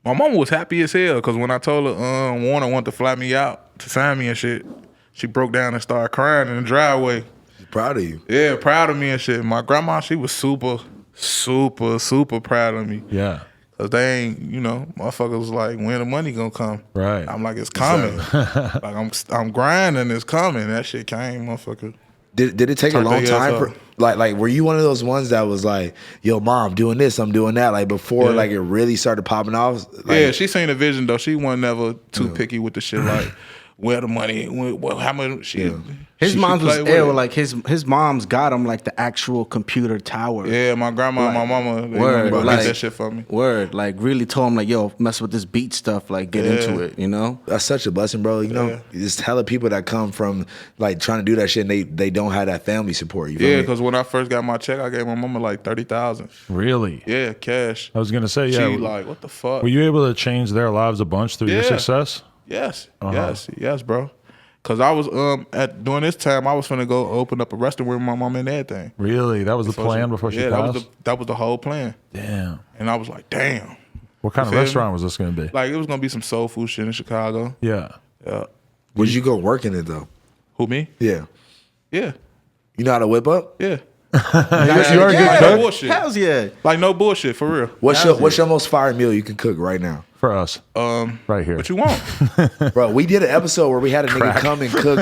my mama was happy as hell because when I told her Warner wanted to fly me out to sign me and shit, she broke down and started crying in the driveway. Proud of you. Yeah, proud of me and shit. My grandma, she was super, super, super proud of me. Yeah. Cause they ain't, motherfuckers was like, when the money gonna come? Right. I'm like, it's coming. like I'm grinding, it's coming. That shit came, motherfucker. Did it take a Turn long their ass time for up. like were you one of those ones that was like, yo, mom, I'm doing this, I'm doing that, like before Yeah. like it really started popping off? Like, Yeah, she seen the vision though. She wasn't never too picky with the shit. Like, where the money? How much? His she mom's was played with ill. it. Like his mom's got him like the actual computer tower. Yeah, my grandma and my mama, they Word, went like- get that shit for me. Word, like really told him like, yo, mess with this beat stuff, like get into it, that's such a blessing, bro. There's hella people that come from like trying to do that shit and they don't have that family support. You feel Yeah, me? because when I first got my check, I gave my mama like 30,000. Really? Yeah, cash. I was gonna say, yeah. She like, what the fuck? Were you able to change their lives a bunch through your Yeah. success? Yes, yes, bro. Cause I was during this time I was finna go open up a restaurant with my mom and everything. Really? That was the plan before she passed? that was the whole plan. Damn. And I was like, damn. What kind of feel me? restaurant was this gonna be? Like it was gonna be some soul food shit in Chicago. Yeah. Yeah. Would you go work in it though? Who, me? Yeah. Yeah. You know how to whip up? Yeah. You are a good Like, cook? no bullshit. Hells yeah. Like no bullshit, for real. What's your most fire meal you can cook right now? For us. Right here. What you want? Bro, we did an episode where we had a nigga come and cook.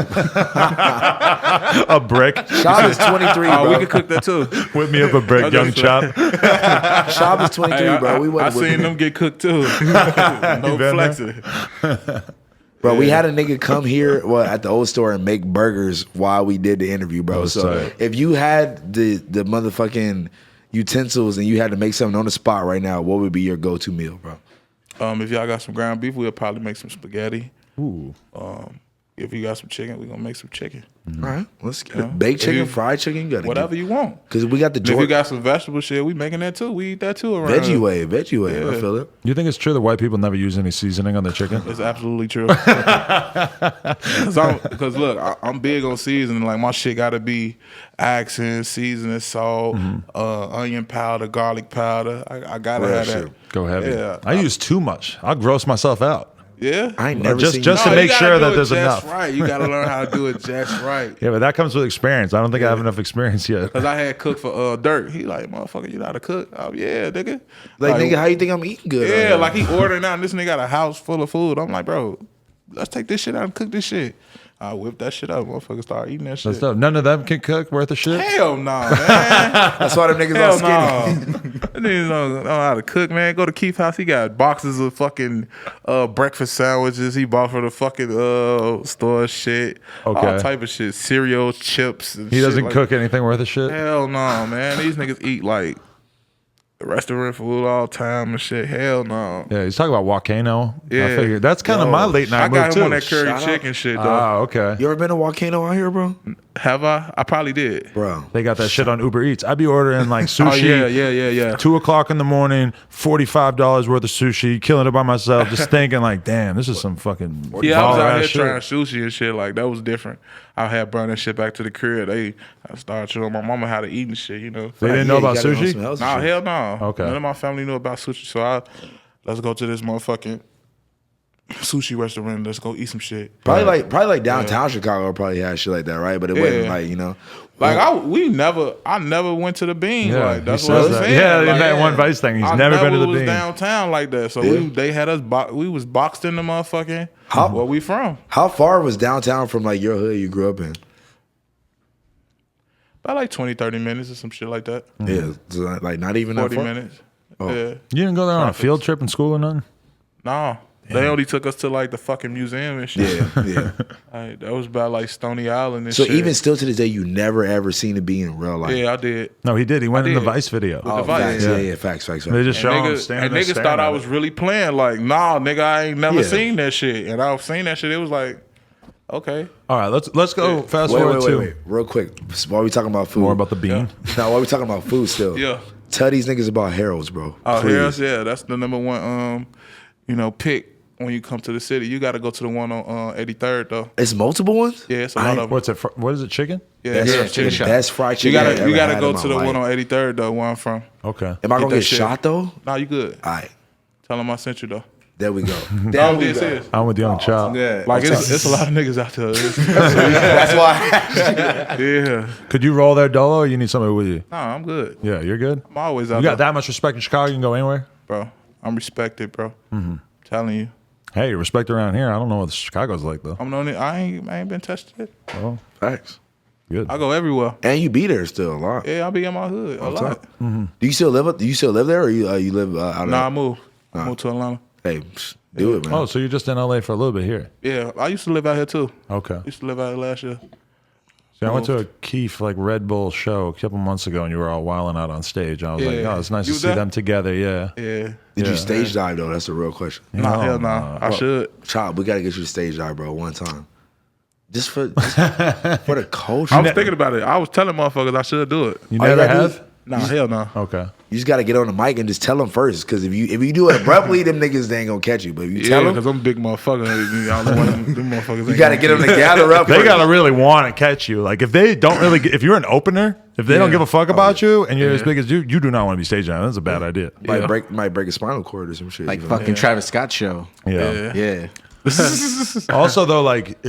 A brick. Shab is 23, Oh, bro. we could cook that too. Whip me up a brick, young chop. Shab is 23, Hey, bro. We I went seen them get cooked too. No been flexing. Bro, we had a nigga come here at the old store and make burgers while we did the interview, bro. was So tight. if you had the motherfucking utensils and you had to make something on the spot right now, what would be your go-to meal, bro? If y'all got some ground beef, we'll probably make some spaghetti. Ooh. If you got some chicken, we gonna make some chicken. All right, let's get Yeah. baked chicken, You- fried chicken. You got Whatever you want. Because we got the If you Georgia got some vegetable shit, we making that too. We eat that too around. veggie here. wave. I Yeah. feel it. You think it's true that white people never use any seasoning on their chicken? It's absolutely true. Because look, I'm big on seasoning. Like my shit got to be accent, seasoning, salt, onion powder, garlic powder. I gotta Real have shit. that. Go heavy. Yeah. I use too much. I'll gross myself out. Yeah. I ain't never just- seen just you. to No, make you gotta sure do that it there's just enough. Right, you gotta learn how to do it just right. Yeah, but that comes with experience. I don't think I have enough experience yet. Cause I had cooked for Dirk. He like, motherfucker, you know how to cook? Oh yeah, nigga. Like, nigga, how you think I'm eating good? Yeah, like he ordering out, and this nigga got a house full of food. I'm like, bro, let's take this shit out and cook this shit. I whip that shit up, motherfucker. Start eating that shit. That's dope. None of them can cook worth a shit. Hell no, man. That's why them niggas all Hell skinny. no. That niggas don't know how to cook, man. Go to Keith's house. He got boxes of fucking breakfast sandwiches. He bought for the fucking store shit. Okay. All type of shit. Cereal, chips. And He doesn't shit cook anything worth a shit. Hell no, man. These niggas eat like restaurant food all the time and shit. Hell no. Yeah, he's talking about Volcano. I Yeah. figured that's kind of Yo, my late night I move got too. him on that curry Shout out. chicken shit, though. Oh, okay. You ever been to Volcano out here, bro? Have I? I probably did. Bro, They got that shit on Uber Eats. I'd be ordering like sushi. Oh, yeah. 2:00 in the morning, $45 worth of sushi, killing it by myself, just thinking like, damn, this is some fucking Yeah, I was baller out ass here shit. trying sushi and shit. Like, that was different. I had brought that shit back to the crib. I started showing my mama how to eat and shit, you know. They didn't know you about gotta know sushi? some else Nah, shit. hell no. Okay. None of my family knew about sushi. So let's go to this motherfucking sushi restaurant. Let's go eat some shit. Probably like downtown Chicago probably had shit like that, right? But it wasn't Yeah. like, you know. Like I never went to the Bean. Yeah, like that's he what I'm says that. saying. Yeah, in like, that one Vice thing, he's I never been to the was Bean. downtown like that. So Yeah. they had us. We was boxed in the motherfucking. How- Where we from? How far was downtown from like your hood you grew up in? About like 20, 30 minutes or some shit like that. Yeah, so like not even 40 that far. minutes. Oh. Yeah. You didn't go there on a field trip in school or nothing? No. They only took us to like the fucking museum and shit. Yeah, yeah. Like, that was about like Stony Island and So shit. even still to this day, you never ever seen it be in real life. Yeah, I did. No, he did. He went in the did. Vice video. Oh, Device. facts. Yeah. Yeah, facts. They just And show him niggas, standing and there niggas staring thought I at was it. really playing. Like, nah, nigga, I ain't never Yeah. seen that shit. And I've seen that shit. It was like, okay. All right, let's go fast forward to Wait. Real quick. While we talking about food. more about the Bean. Now, while we talking about food still. Yeah. Tell these niggas about Harold's, bro. Oh, Please. Harris, yeah, that's the number one, pick when you come to the city. You got to go to the one on 83rd, though. It's multiple ones? Yeah, it's a I lot ain't- of them. What's it? What is it? Chicken? Yeah, That's yeah, the chicken shop. best fried You chicken I gotta ever had go in to my the one life. on 83rd, though, where I'm from. Okay. Am I Get gonna that get shit. shot though? Nah, you good. All right. Tell them I sent you, though. There we go. I'm There we dead go. serious. I'm with Young Chop. Yeah. Like, it's a lot of niggas out there. That's why. Yeah. Could you roll there dolo or you need somebody with you? Nah, I'm good. Yeah, you're good? I'm always out You there. got that much respect in Chicago, you can go anywhere? Bro, I'm respected, bro. Telling you. Hey, respect around here. I don't know what Chicago's like, though. I'm the only, I ain't been touched yet. Oh, Facts. good. I go everywhere. And you be there still a lot. Yeah, I be in my hood a lot. Do you still live there or you live out of Nah, I moved. I moved to Atlanta. Hey, do it, man. Oh, so you're just in LA for a little bit here. Yeah, I used to live out here too. Okay. I used to live out here last year. See, I went to a Keith like Red Bull show a couple months ago, and you were all wilding out on stage. I was like, Yeah. oh, it's nice You to was see there? them together. Yeah. Yeah. Did yeah. you stage dive though? That's the real question. Nah, No, hell no. I should. Chop, we gotta get you to stage dive, bro, one time. Just for the culture. I was thinking about it. I was telling motherfuckers I should do it. You All you never gotta do have? Nah, hell no. Okay. You just gotta get on the mic and just tell them first. Cause if you do it abruptly, them niggas they ain't gonna catch you. But if you tell Yeah, them, because I'm a big motherfucker. I don't want them motherfuckers. you gotta get them to gather up. They first. gotta really want to catch you. Like if they don't really, if you're an opener, if they don't give a fuck about you and you're as big as you do not want to be stage diving. That's a bad idea. might break a spinal cord or some shit. Like you know? fucking Travis Scott show. Yeah. Yeah. Also, though, like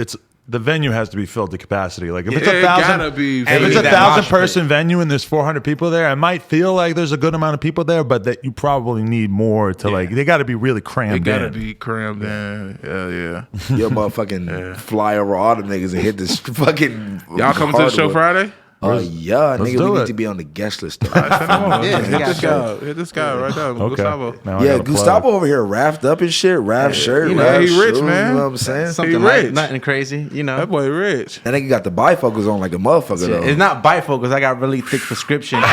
the venue has to be filled to capacity. Like if it's Yeah, a it thousand, gotta be if filled. it's You a need that mosh 1,000-person venue and there's 400 people there, it might feel like there's a good amount of people there, but that you probably need more to like. They got to be really It crammed gotta in. be crammed in. Yeah. Your motherfucking fly over all them niggas and hit this fucking. Y'all coming to the show hardwood. Friday? Yeah, nigga, do we it. need to be on the guest list. Though. Yeah, Hit he this got guy. Hit this guy right there. Okay. Gustavo. Now I Yeah, gotta plug. Gustavo over here wrapped up and shit, wrap shirt, you know, wrap he rich, shoes, man. You know what I'm saying? Something rich. like nothing crazy, you know. That boy rich. That nigga got the bifocals on like a motherfucker though. It's not bifocals. I got really thick prescription. And, you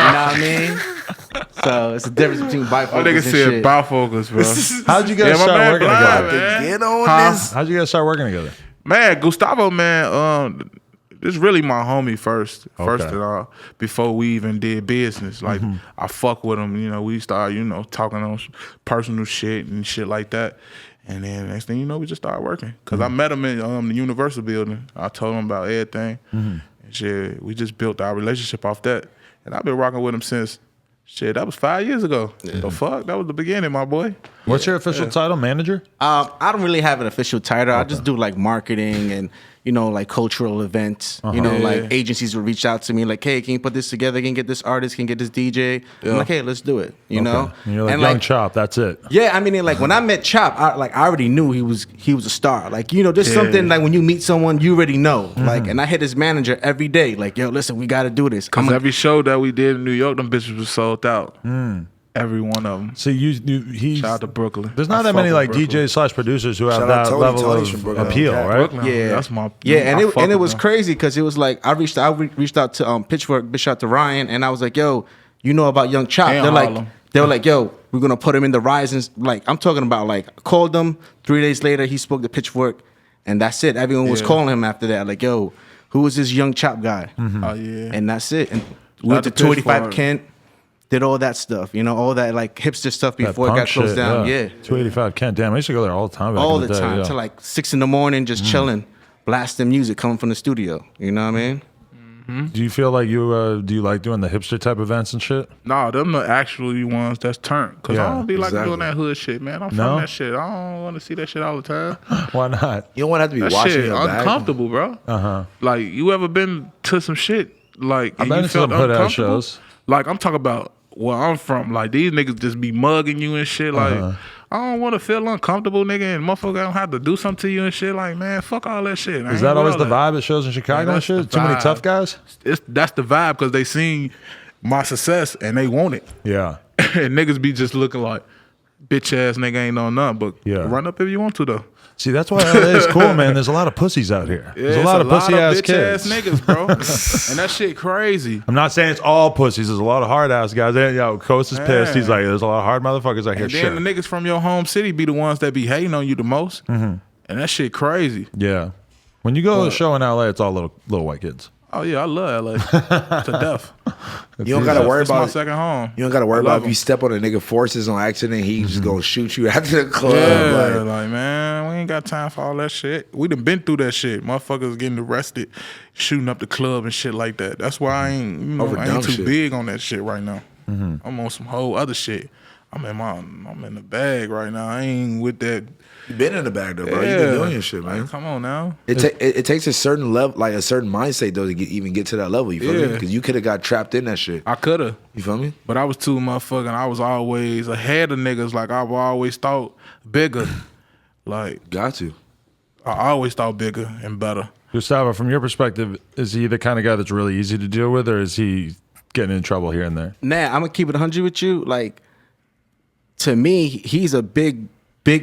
know what I mean? So it's the difference between bifocals Oh, nigga and said shit. bifocals, bro. How'd you guys Yeah, my start man working blind, together? man. Get on Huh? this. How'd you guys start working together? Man, Gustavo, man, this is really my homie first of all, before we even did business. Like, I fuck with him, you know, we started, you know, talking on personal shit and shit like that. And then next thing you know, we just started working. Because I met him in the Universal building. I told him about everything. And shit, we just built our relationship off that. And I've been rocking with him since, shit, that was 5 years ago. The fuck? That was the beginning, my boy. What's your official title, manager? I don't really have an official title. I just do like marketing and, you know, like cultural events. You know, like agencies will reach out to me like, hey, can you put this together? Can you get this artist? Can you get this DJ? I'm like, hey, let's do it. You know? And you're like, Young Chop, that's it. Yeah, I mean, like when I met Chop, I already knew he was a star. Like, you know, there's something like when you meet someone, you already know. Like, and I hit his manager every day. Like, yo, listen, we got to do this. Because every show that we did in New York, them bitches was sold out. Every one of them. So he's shout out to Brooklyn. There's not that many like DJs / producers who have that level of appeal, right? Yeah, that's my and it was crazy because it was like I reached out to Pitchfork, big shout to Ryan, and I was like, yo, you know about Young Chop? They were like, yo, we're gonna put him in the Rising. Like I'm talking about, like I called him 3 days later. He spoke to Pitchfork, and that's it. Everyone was calling him after that. Like, yo, who is this Young Chop guy? Oh yeah, and that's it. And we went to 285 Kent. Did all that stuff, you know, all that like hipster stuff before it got closed down. Yeah. 285 Kent. Damn, I used to go there all the time. All the time, till like 6 a.m, just chilling, blasting music coming from the studio. You know what I mean? Do you feel like do you like doing the hipster type events and shit? Nah, them the actually ones that's turned. Cause I don't be like doing that hood shit, man. I'm from that shit. I don't want to see that shit all the time. Why not? You don't want to have to be that watching shit your back. Uncomfortable, bro. Like you ever been to some shit like I've been to some hood ass shows. Like I'm talking about where I'm from, like these niggas just be mugging you and shit. Like I don't want to feel uncomfortable, nigga, and motherfucker don't have to do something to you and shit. Like man, fuck all that shit. Is that always the vibe at shows in Chicago and shit? Too many tough guys? That's the vibe because they seen my success and they want it. Yeah. And niggas be just looking like bitch ass nigga ain't on nothing, but run up if you want to though. See, that's why LA is cool, man. There's a lot of pussies out here. There's a lot of pussy ass kids. Bitch ass niggas, bro. And that shit crazy. I'm not saying it's all pussies. There's a lot of hard ass guys. Yo, Coast is pissed. He's like, there's a lot of hard motherfuckers out here. And then the niggas from your home city be the ones that be hating on you the most. And that shit crazy. Yeah. When you go to a show in LA, it's all little white kids. Oh yeah, I love LA to death. You don't gotta worry about my second home. You don't gotta worry about if you step on a nigga forces on accident, he just gonna shoot you after the club. Yeah, like man, we ain't got time for all that shit. We done been through that shit. Motherfuckers getting arrested, shooting up the club and shit like that. That's why I ain't too big on that shit right now. I'm on some whole other shit. I'm in the bag right now. I ain't with that. You been in the bag though, bro. You been doing your shit, man. Like, come on now. It takes a certain level, like a certain mindset though, to even get to that level. You feel me? Because you could have got trapped in that shit. I could have. You feel me? But I was too motherfucking. I was always ahead of niggas. Like I've always thought bigger. Like got to. I always thought bigger and better. Gustavo, from your perspective, is he the kind of guy that's really easy to deal with, or is he getting in trouble here and there? Nah, I'm gonna keep it 100 with you. Like, to me, he's a big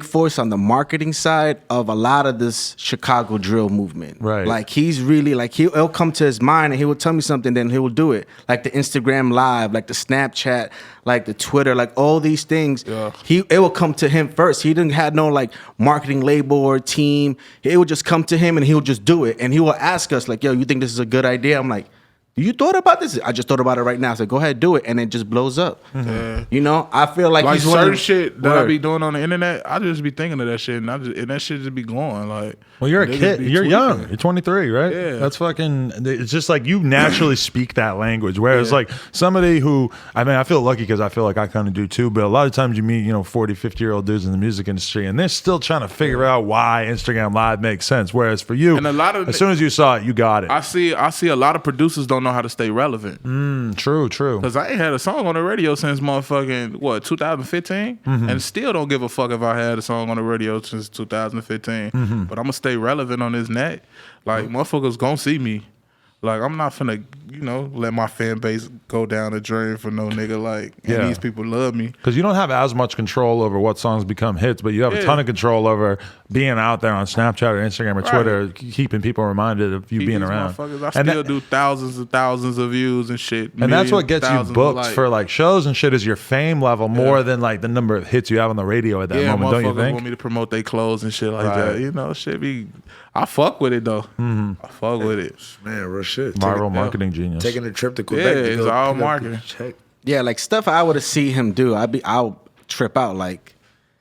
force on the marketing side of a lot of this Chicago drill movement. Right. Like he's really like he'll come to his mind and he will tell me something, then he will do it. Like the Instagram Live, like the Snapchat, like the Twitter, like all these things. Yeah. It will come to him first. He didn't have no like marketing label or team. It would just come to him and he'll just do it. And he will ask us like, yo, you think this is a good idea? I'm like, you thought about this? I just thought about it right now. So go ahead, do it, and it just blows up. You know, I feel like he's certain shit that I be doing on the internet. I just be thinking of that shit, and that shit just be going like. Well, you're a kid. You're young. You're 23, right? Yeah. That's fucking. It's just like you naturally speak that language. Whereas like somebody who, I mean, I feel lucky because I feel like I kind of do too. But a lot of times you meet 40, 50-year-old dudes in the music industry, and they're still trying to figure out why Instagram Live makes sense. Whereas for you, and a lot of as soon as you saw it, you got it. I see a lot of producers don't know how to stay relevant. True. Because I ain't had a song on the radio since motherfucking 2015, and still don't give a fuck if I had a song on the radio since 2015. But I'm gonna stay relevant on this net. Like motherfuckers gonna see me. Like I'm not finna you know, let my fan base go down the drain for no nigga. Like, and Yeah. these people love me. Because you don't have as much control over what songs become hits, but you have a ton of control over being out there on Snapchat or Instagram or Twitter, keeping people reminded of you being These around. motherfuckers, I And still that- do thousands and thousands of views and shit. And that's what millions, gets you thousands of booked likes. for like shows and shit is your fame level more than like the number of hits you have on the radio at that Yeah, moment, don't you motherfuckers think? want me to promote their clothes and shit like Right. that. You know, shit be. I fuck with it though. I fuck with it. Man, real shit. Viral marketing genius. Taking a trip to Quebec. Yeah, to it's go all pick up the marketing. check. Yeah, like stuff I would have seen him do. I'll trip out. Like,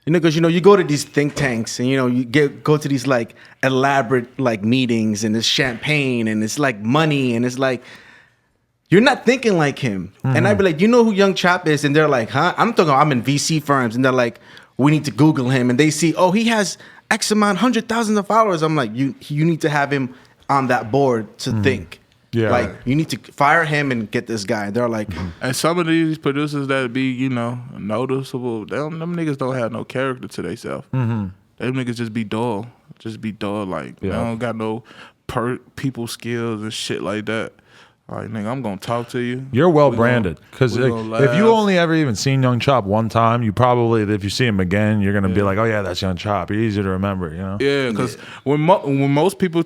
you know, because you know you go to these think tanks and you know you go to these like elaborate like meetings and it's champagne and it's like money and it's like you're not thinking like him. And I'd be like, you know who Young Chop is? And they're like, huh? I'm in VC firms and they're like, we need to Google him. And they see, oh, he has X amount, 100,000 of followers. I'm like, you need to have him on that board to think. Yeah. Like you need to fire him and get this guy. They're like, And some of these producers that be, you know, noticeable, them niggas don't have no character to themselves. Them niggas just be dull. Like, they don't got no people skills and shit like that. Like, nigga, I'm gonna talk to you. You're well We gonna- branded because we if gonna you laugh. only ever even seen Young Chop one time, you probably if you see him again, you're gonna be like, oh yeah, that's Young Chop. He's easy to remember, you know. Yeah, because when most people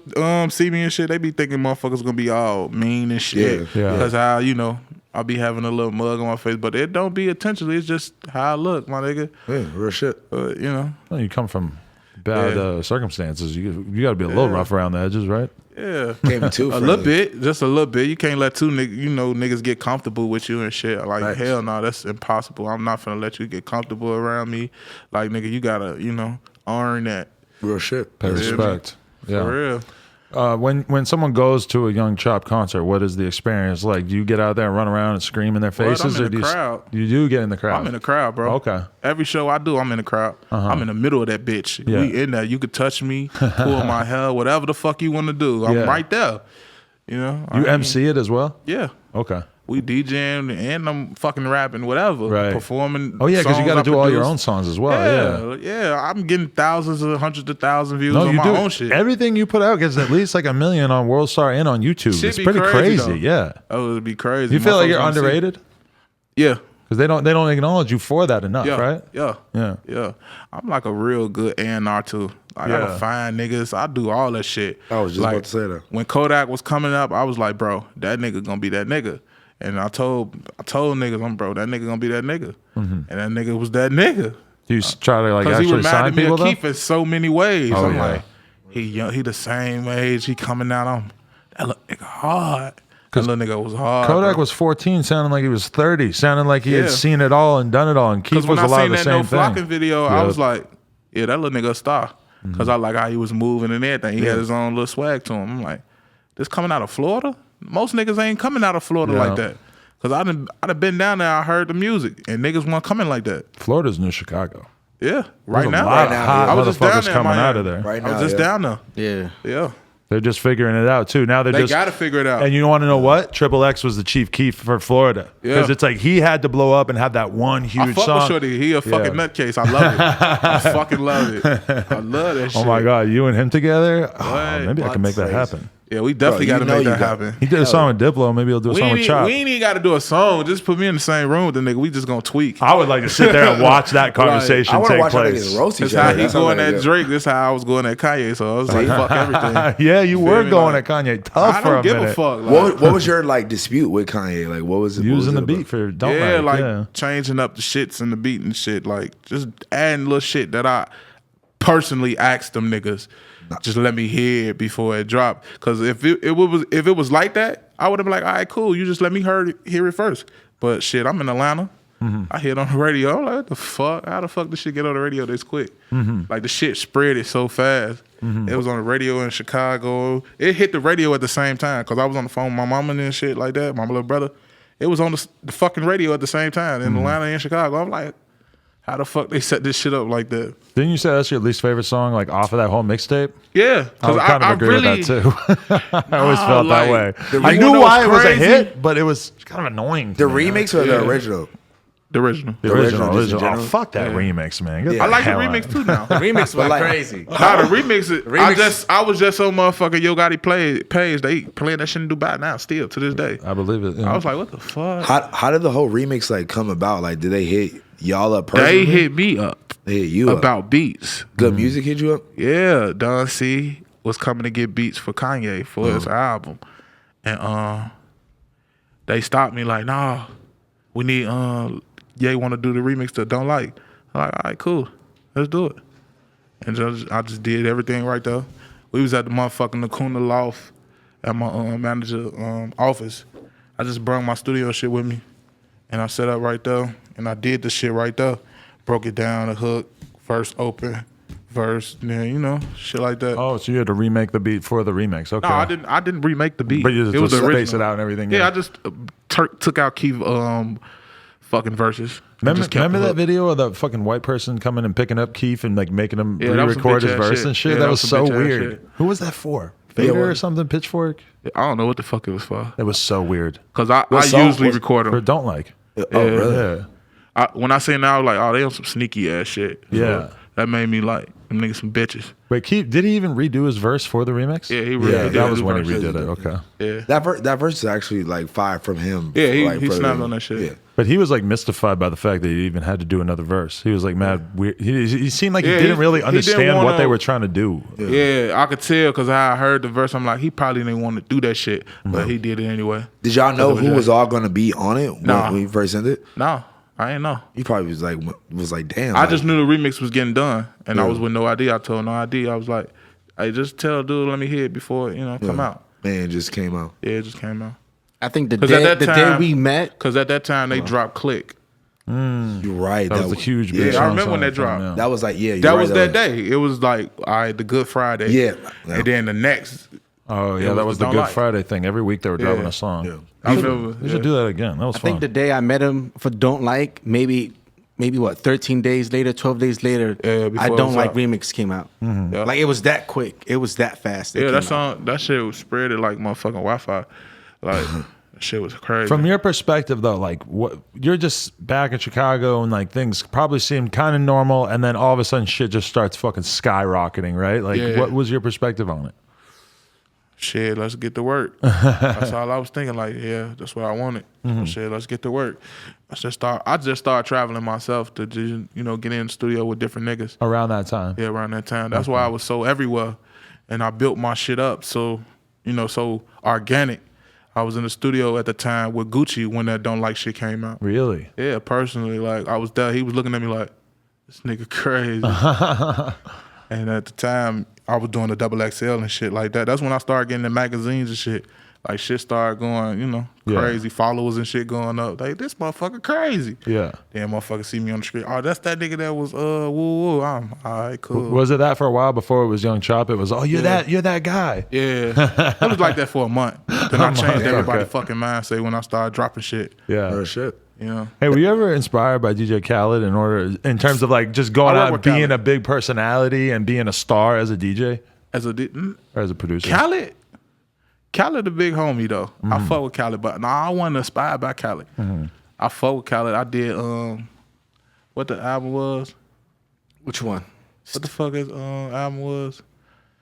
see me and shit, they be thinking motherfuckers gonna be all mean and shit. Yeah. Because I'll be having a little mug on my face, but it don't be intentionally. It's just how I look, my nigga. Yeah, real shit. You know, Well, you come from bad Yeah. circumstances. You got to be a little rough around the edges, right? yeah. Came too A little bit, just a little bit. You can't let niggas get comfortable with you and shit. Like, Right. hell no, that's impossible. I'm not finna let you get comfortable around me. Like, nigga, you gotta, earn that. Real shit. Pay respect. Yeah. For real. When someone goes to a Young Chop concert, what is the experience like? Do you get out there and run around and scream in their Well, I'm faces, in or the do you? crowd. You do get in the crowd. I'm in the crowd, bro. Okay. Every show I do, I'm in the crowd. I'm in the middle of that bitch. Yeah. We in there. You could touch me, pull my hair, whatever the fuck you want to do. I'm Yeah. right there. You know. You MC it as well. Yeah. Okay. We DJing and I'm fucking rapping, whatever. Right. Performing. Oh yeah, because you songs got to I do all your produce. own songs as well. Yeah. I'm getting thousands of hundreds of thousands views No, on you my do. own shit. Everything you put out gets at least like 1 million on World Star and on YouTube. Shit It's be pretty crazy. though. Yeah. Oh, it'd be crazy. You feel like Motherfuckers you're wanna see- underrated Yeah. because they don't acknowledge you for that enough, Yeah. right? Yeah. Yeah. Yeah. I'm like a real good A&R too. Like, I Yeah. gotta find niggas. I do all that shit. I was just Like, about to say that. When Kodak was coming up, I was like, bro, that nigga gonna be that nigga. And I told niggas, that nigga gonna be that nigga. And that nigga was that nigga. Do you try to like Cause he actually sign reminded me people of though? Keith in so many ways. Oh, I'm yeah. like, he young, he the same age. He coming down on that little nigga hard. That little nigga was hard. Kodak bro. was 14, sounding like he was 30, sounding like he had Yeah. seen it all and done it all. And Keith Because when was I a lot seen of the that No same Flocking thing. video, I Yeah. was like, yeah, that little nigga a star. Because I like how he was moving and everything. He had his own little swag to him. I'm like, this coming out of Florida? Most niggas ain't coming out of Florida Yeah. like that. Because I'd have been down there, I heard the music, and niggas weren't coming like that. Florida's new Chicago. Yeah, There's right a now. lot of hot I was just down motherfuckers there, coming Miami. out of there. Right I now, was just yeah. down there. yeah. Yeah. They're just figuring it out too. Now they're They just got to figure it out. And you want to know what? Triple X was the chief Keef for Florida because Yeah. it's like he had to blow up and have that one I huge fuck song. with Shorty. He a fucking nutcase. I love it. I fucking love it. I love that shit. Oh my god, you and him together? Oh, What? maybe I can make that Crazy. happen. Yeah, we definitely Bro, got to you know make you that got- happen. He did a song with Diplo. Maybe he'll do a We song ain't, with Chop. we ain't even got to do a song. Just put me in the same room with the nigga. We just gonna tweak. I would like to sit there and watch that conversation I want to take watch how place. niggas roast each That's other. how he That sounds going like at good. Drake. This how I was going at Kanye. So I was like, fuck everything. Yeah, you Feel were me? going Like, at Kanye tough I for don't a give minute. a fuck. Like, What was your like dispute with Kanye? Like what was it? what was Using it the about? beat for don't yeah, like yeah. changing up the shits and the beat and shit. Like just adding little shit that I personally asked them niggas. Just let me hear it before it dropped. Cause if it was like that, I would have been like, all right, cool. You just let me hear it first. But shit, I'm in Atlanta. I hear it on the radio. I'm like, what the fuck? How the fuck this shit get on the radio this quick? Like the shit spread it so fast. It was on the radio in Chicago. It hit the radio at the same time because I was on the phone with my mama and shit like that, my little brother. It was on the fucking radio at the same time in Atlanta and Chicago. I'm like, how the fuck they set this shit up like that? Didn't you say that's your least favorite song, like off of that whole mixtape? Yeah, I would kind of agree really, with that too. I always Nah, felt that like, way. the I re- knew you know why it what's was a crazy? hit, but it was kind of annoying. The to me. remix or the original? The original. The original, just in Oh, general? fuck that remix, man. Get Yeah. the I like the hell out. remix too now. Remix was like- crazy. Nah, the remix. remix- I was just on motherfucking Yo Gotti page. They playing that shit in Dubai now, still to this day. I believe it. I was like, what the fuck? How did the whole remix like come about? Like, did they hit y'all up personally? They hit me up They hit you about beats. Good music hit you up? Yeah, Don C was coming to get beats for Kanye for his album, and they stopped me like, nah, we need Ye want to do the remix to Don't Like. I'm like, all right, cool, let's do it. And I just did everything right there. We was at the motherfucking Lacuna Loft at my manager office. I just brought my studio shit with me, and I set up right there, and I did the shit right there. Broke it down, the hook, verse open, verse, and then, shit like that. Oh, so you had to remake the beat for the remix. Okay. No, I didn't remake the beat. But you just it was the space original. it out and everything. Yeah, I just took out Keith fucking verses. and just kept Remember the that hook. video of the fucking white person coming and picking up Keith and like making him Yeah, that was some re-record his bitch-ass verse shit. and shit? Yeah, that that was was so some bitch-ass weird. shit. Who was that for? Fader what? or something? Pitchfork? I don't know what the fuck it was for. It was so weird. Cause I song usually was- record Or them. don't like. Oh, really? Yeah. When I say now, like, oh, they on some sneaky ass shit. So Yeah. that made me like them niggas some bitches. Wait, Keith, did he even redo his verse for the remix? Yeah, he really Yeah, did That was do when he verses. redid it. Okay. Yeah. That verse is actually like fire from him. Yeah, he like, snapped on that shit. Yeah. But he was like mystified by the fact that he even had to do another verse. He was like mad weird. He seemed like he Yeah, didn't really he didn't understand what wanna- they were trying to do. Yeah, I could tell because I heard the verse. I'm like, he probably didn't want to do that shit, but he did it anyway. Did y'all know Cause it who was was all gonna be on it Nah. when you first sent it? No, I ain't know. You probably was like, damn. I like, just knew the remix was getting done, and I Yeah. was with No ID. I told No ID, I was like, hey, just tell dude, let me hear it before come out. Man, it just came out. Yeah, it just came out. I think the 'Cause at that day time- we met, Because at that time, they dropped Click. You're right. That was a huge Yeah, big I song remember when song that from dropped. him. That was like, yeah. You're That right, was that day. It was like, all right, the Good Friday. Yeah. And then the next, Oh yeah, It that was was the the Don't Good Like. Friday thing. Every week they were dropping Yeah. a song. Yeah. I remember. We should do that again. That was I fun. think the day I met him for Don't Like, maybe what, 13 days later, 12 days later, Yeah, before I it Don't was Like out. remix came out. Yeah. Like it was that quick. It was that fast. Yeah, came that out. song, that shit was spread it like motherfucking Wi-Fi. Like, that shit was crazy. From your perspective, though, like what you're just back in Chicago and like things probably seem kind of normal, and then all of a sudden shit just starts fucking skyrocketing, right? Like, Yeah. what was your perspective on it? Shit, let's get to work. That's all I was thinking. Like, yeah, that's what I wanted. Mm-hmm. So shit, let's get to work. I just started traveling myself to just, get in the studio with different niggas. Around that time, Yeah, around that time. That's why I was so everywhere, and I built my shit up so, so organic. I was in the studio at the time with Gucci when that Don't Like shit came out. really? Yeah, personally, like I was there. He was looking at me like, this nigga crazy. And at the time, I was doing the XXL and shit like that. That's when I started getting the magazines and shit. Like shit started going, Yeah. crazy. Followers and shit going up. Like this motherfucker crazy. Yeah. Then motherfucker see me on the street. Oh, that's that nigga that was woo woo. I'm all right, cool. Was it that for a while before it was Young Chop? It was, oh, you're that guy. Yeah, it was like that for a month. Then I changed everybody's okay. fucking mindset when I started dropping shit. Yeah. Oh, shit. Hey, were you ever inspired by DJ Khaled in terms of like just going I work out and with being Khaled. a big personality and being a star as a DJ As a or as a producer? Khaled the big homie though. I fuck with Khaled, but no, I wasn't inspired by Khaled. I fuck with Khaled. I did what the album was. Which one? What the fuck his album was?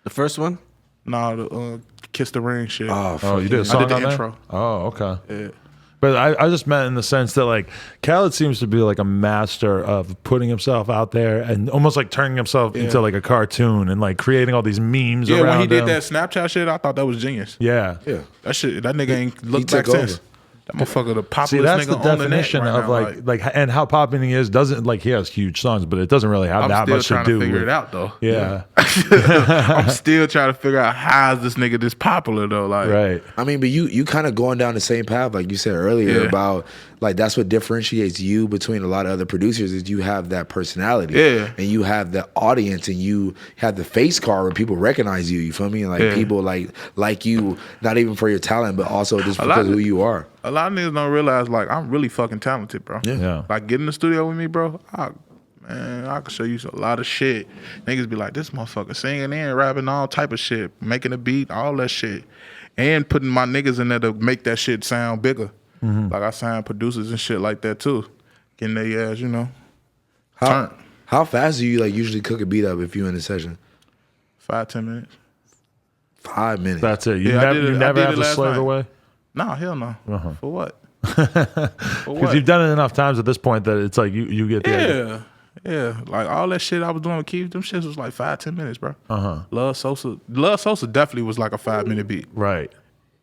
The first one? No, the Kiss the Ring shit. Oh, you did a I song did the on there? intro. Oh, okay. Yeah. But I just meant in the sense that like Khaled seems to be like a master of putting himself out there and almost like turning himself into like a cartoon and like creating all these memes Yeah, around when he did him. that Snapchat shit, I thought that was genius. Yeah. Yeah. That nigga ain't looked took back since. over. That motherfucker, the popular See, that's nigga the on the net definition right of now, like and how popular he is doesn't like he has huge songs, but it doesn't really have I'm that still much trying to to do figure with it out though. Yeah. I'm still trying to figure out how is this nigga this popular though. Like, Right. I mean, but you kind of going down the same path, like you said earlier, Yeah. about like that's what differentiates you between a lot of other producers is you have that personality, Yeah. and you have the audience, and you have the face card where people recognize you. You feel me? And like Yeah. people like you, not even for your talent, but also just lot because of- of who you are. A lot of niggas don't realize like I'm really fucking talented, bro. Yeah. Like get in the studio with me, bro. I can show you a lot of shit. Niggas be like, this motherfucker singing and rapping all type of shit, making a beat, all that shit, and putting my niggas in there to make that shit sound bigger. Like I signed producers and shit like that too. getting their ass, you know, How, turn. how fast do you like usually cook a beat up if you in a session? 5-10 minutes. 5 minutes. That's it. You Yeah, I never, did it- you I never did have it to last slave night. away. Nah, hell no. For what? For Because what? you've done it enough times at this point that it's like you get the idea. Yeah. Like all that shit I was doing with Keith, them shits was like 5-10 minutes, bro. Love Sosa definitely was like a 5-minute beat. Right.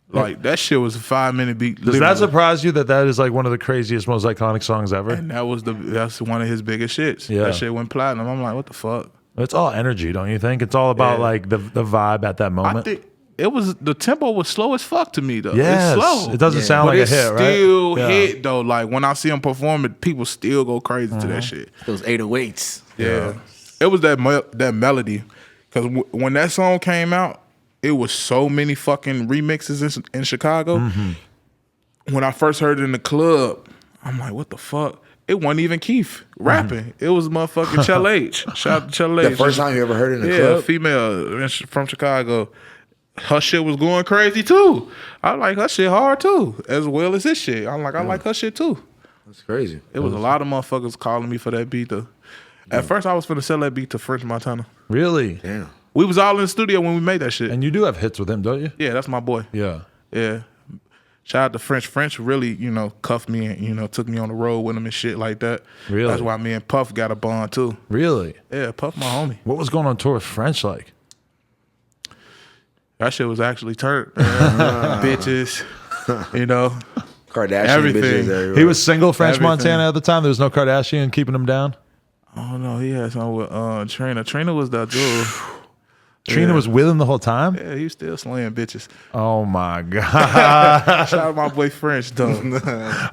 Like that shit was a 5-minute beat. Does that literally. surprise you that is like one of the craziest, most iconic songs ever? And that's one of his biggest shits. Yeah. That shit went platinum. I'm like, what the fuck? It's all energy, don't you think? It's all about Yeah. like the vibe at that I moment. think the tempo was slow as fuck to me though. Yes. It's slow. It doesn't sound but like a it hit, right? still Yeah. hit though. Like when I see him perform it, people still go crazy to that shit. Those 808s. Yeah. It was that melody. Because when that song came out, it was so many fucking remixes in Chicago. When I first heard it in the club, I'm like, what the fuck? It wasn't even Keith rapping. It was motherfucking Chell H. Shout out to Chell H. The first time you ever heard it in the Yeah, club? female from Chicago. Her shit was going crazy too. I like her shit hard too, as well as his shit. I'm like, I like her shit too. That's crazy. It was a lot of motherfuckers calling me for that beat though. At first, I was finna sell that beat to French Montana. Really? Damn. We was all in the studio when we made that shit. And you do have hits with him, don't you? Yeah, that's my boy. Yeah. Yeah. Shout out to French. French really, cuffed me and, took me on the road with him and shit like that. Really? That's why me and Puff got a bond too. Really? Yeah, Puff my homie. What was going on tour with French like? That shit was actually turned. Bitches, Kardashian Everything. bitches everywhere. He was single, French Everything. Montana at the time. There was no Kardashian keeping him down. I don't know. He had something with Trina. Trina was that dude. Trina was with him the whole time. Yeah, he was still slaying bitches. Oh my god! Shout out my boy French though.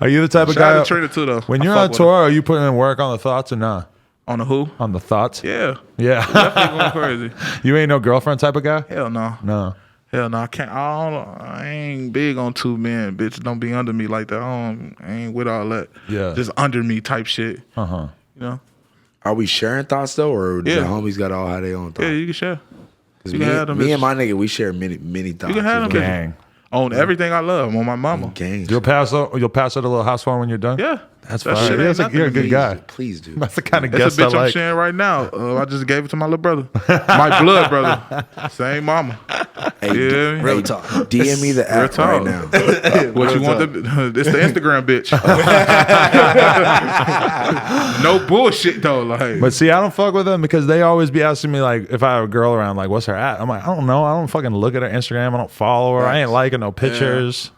Are you the type of Shout out guy? to Trina too though. When I you're fuck on with tour, are you putting in work on the thoughts or not? her. On the who? On the thoughts? Yeah, Yeah. definitely going crazy. You ain't no girlfriend type of guy? Hell no. No. Hell no, I can't. I ain't big on 2 men. Bitch, don't be under me like that. I ain't with all that. Yeah. Just under me type shit. Uh-huh. You know? Are we sharing thoughts though, or Yeah. the homies got all have their own thoughts? Yeah, you can share. 'Cause you can have them me bitches. and my nigga, we share many thoughts. You can have them know? bitches. Gang. On everything I love. On my mama. Gang. You'll pass out a little house phone when you're done? Yeah. That's that fine. shit Yeah, ain't nothing you're a to good me. guy. Please do. That's the kind of That's guest a I bitch I'm like. sharing right now. I just gave it to my little brother. My blood brother. Same mama. Hey, Yeah. Real talk. DM me the Real app talk. right now. What you want? It's the Instagram bitch. No bullshit though. Like, But see, I don't fuck with them because they always be asking me like if I have a girl around, like, what's her at? I'm like, I don't know. I don't fucking look at her Instagram. I don't follow her. I ain't liking no pictures.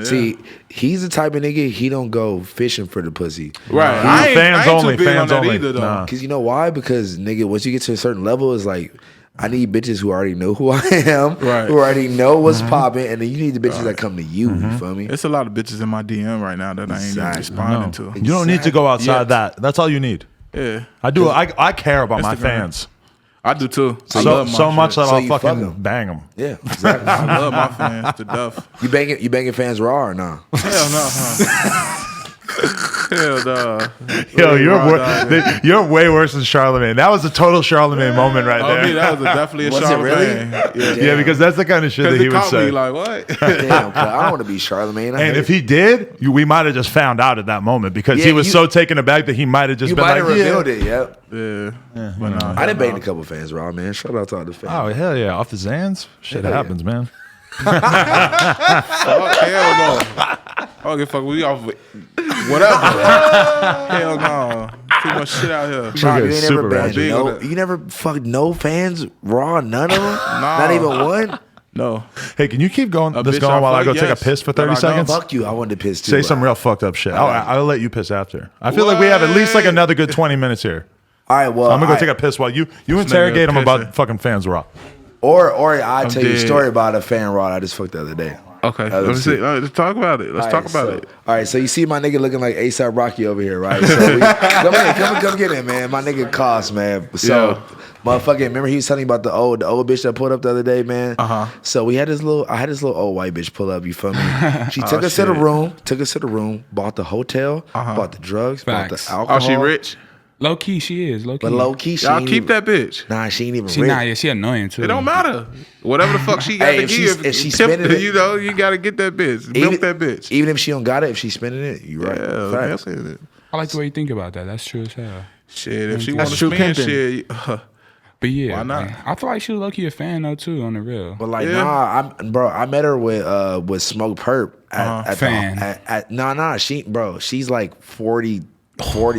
See, he's the type of nigga, he don't go fishing for the pussy. right? He's I ain't fans too only, big on fans that only. either though. Nah. Cause you know why? Because nigga, once you get to a certain level, it's like I need bitches who already know who I am, Right. who already know what's popping, and then you need the bitches that come to you. You feel me? It's a lot of bitches in my DM right now that I ain't even Exactly. responding to. You don't need to go outside Yeah. that. That's all you need. Yeah, I do. I care about my Instagram. fans I do too. I so love my so much shit. that So I'll you fuck fucking 'em. bang them. Yeah, exactly. I love my fans to death. you banging fans raw or nah? Hell no, huh? Hell no. Yo, Raw dog. you're way worse than Charlemagne. That was a total Charlemagne moment right Oh, there. me, that was definitely a Was it Charlemagne. really? Yeah. Yeah, because that's the kind of shit that Because he it would caught say. me like, what? Damn, cuz I don't want to be Charlemagne. I And hate if he did, we might have just found out at that moment because Yeah, he was you- so taken aback that he might have just you been might like, have yeah. revealed it. Yep. Yeah. But no. I done banged a couple fans raw, man. Shout out to all the fans. Oh hell yeah, off the Zans, shit Hell yeah. happens, man. Oh, hell no. I don't give a fuck. We off with whatever. Hell no. Too much shit out here. Nah, you Nigga, ain't super never banged ratchet. no. Big on that. You never fucked no fans raw. None of them. Not even one. No. Hey, can you keep going A this bitch going I while I fuck, go take a yes, piss for but 30 I don't. seconds? Fuck you. I wanted to piss too. Say some real fucked up shit. I'll let you piss after. I feel like we have at least like another good 20 minutes here. All right. Well, I'm gonna go all take right. a piss while you interrogate him pissing. about fucking fans raw. Or I tell you a dead. story about a fan raw I just fucked the other day. Okay. let's Let me see. see. Let's talk about it. Let's talk about it. All right, so you see my nigga looking like ASAP Rocky over here, right? So come get in, man. My nigga Cost, man. So, Yeah. motherfucking, remember he was telling me about the old bitch that pulled up the other day, man. So I had this little old white bitch pull up. You feel me? She took us to the room, bought the hotel, bought the drugs, bought Facts. the alcohol. Oh, she rich? Low key, she is. Low key. But low key, she Y'all ain't keep even, that bitch. Nah, she ain't even She rich. nah, yeah, she annoying too. It don't matter. Whatever the fuck she got Hey, to if she's- give, if she tip, spending it- you gotta get that bitch. Milk that bitch. Even if she don't got it, if she's spending it, you right. Yeah, Facts. milk it. I like the way you think about that. That's true as hell. Shit, if she That's want to true spend pimping. shit, But yeah, Why not? man, I feel like she was low-key a fan though too, on the real. But like, Yeah. I met her with Smoke Perp at Fan. she's like 40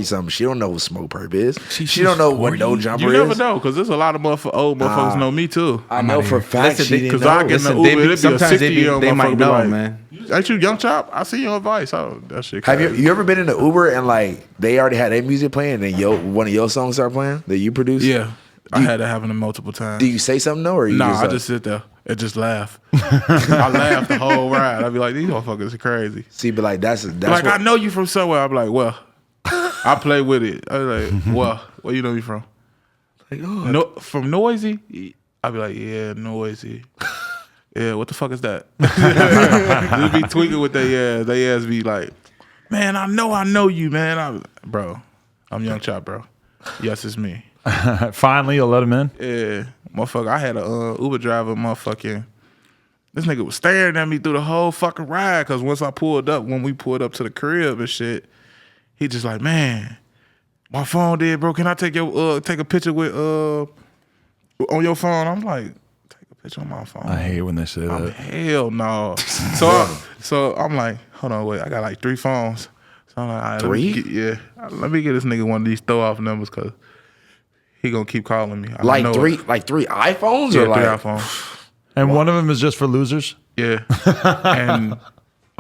something. She don't know who Smoke Perp is. She's She don't know what 40. No Jumper you is. never know because there's a lot of old motherfuckers know me too. I know for a fact Listen, she didn't Because know. I get in Listen, the they Uber, be- it'd be a sometimes they be- 60-year-old they might motherfucker be know, like, man. Ain't you Young Chop? I see your advice. Oh, that shit Have crazy. you ever been in the Uber and like they already had their music playing and then one of your songs start playing that you produced? Yeah. I had that happen multiple times. Do you say something though, or you Nah, just, I like, just sit there and just laugh. I laugh the whole ride. I'd be like, these motherfuckers are crazy. see? But like that's Like, what, I know you from somewhere. I'm like, well, I play with it. I was like, well, where you know me from? like, oh, No, from Noisy? I'd be like, yeah, Noisy. Yeah, what the fuck is that? Just be tweaking with their ass. They ass be like, man, I know you, man. Bro, I'm Young Chop, bro. Yes, it's me. Finally, you'll let him in. Yeah, motherfucker. I had a Uber driver, motherfucking. This nigga was staring at me through the whole fucking ride. Cause when we pulled up to the crib and shit, he just like, man, my phone dead, bro. Can I take a picture with on your phone? I'm like, take a picture on my phone. I hate when they say that. Hell no. So I'm like, hold on, wait. I got like 3 phones. So I'm like, all right, Three? Let me get this nigga one of these throw off numbers, cause he gonna keep calling me. I like know three it. like 3 iPhones Yeah, or like 3 iPhones. And one of them is just for losers. Yeah. And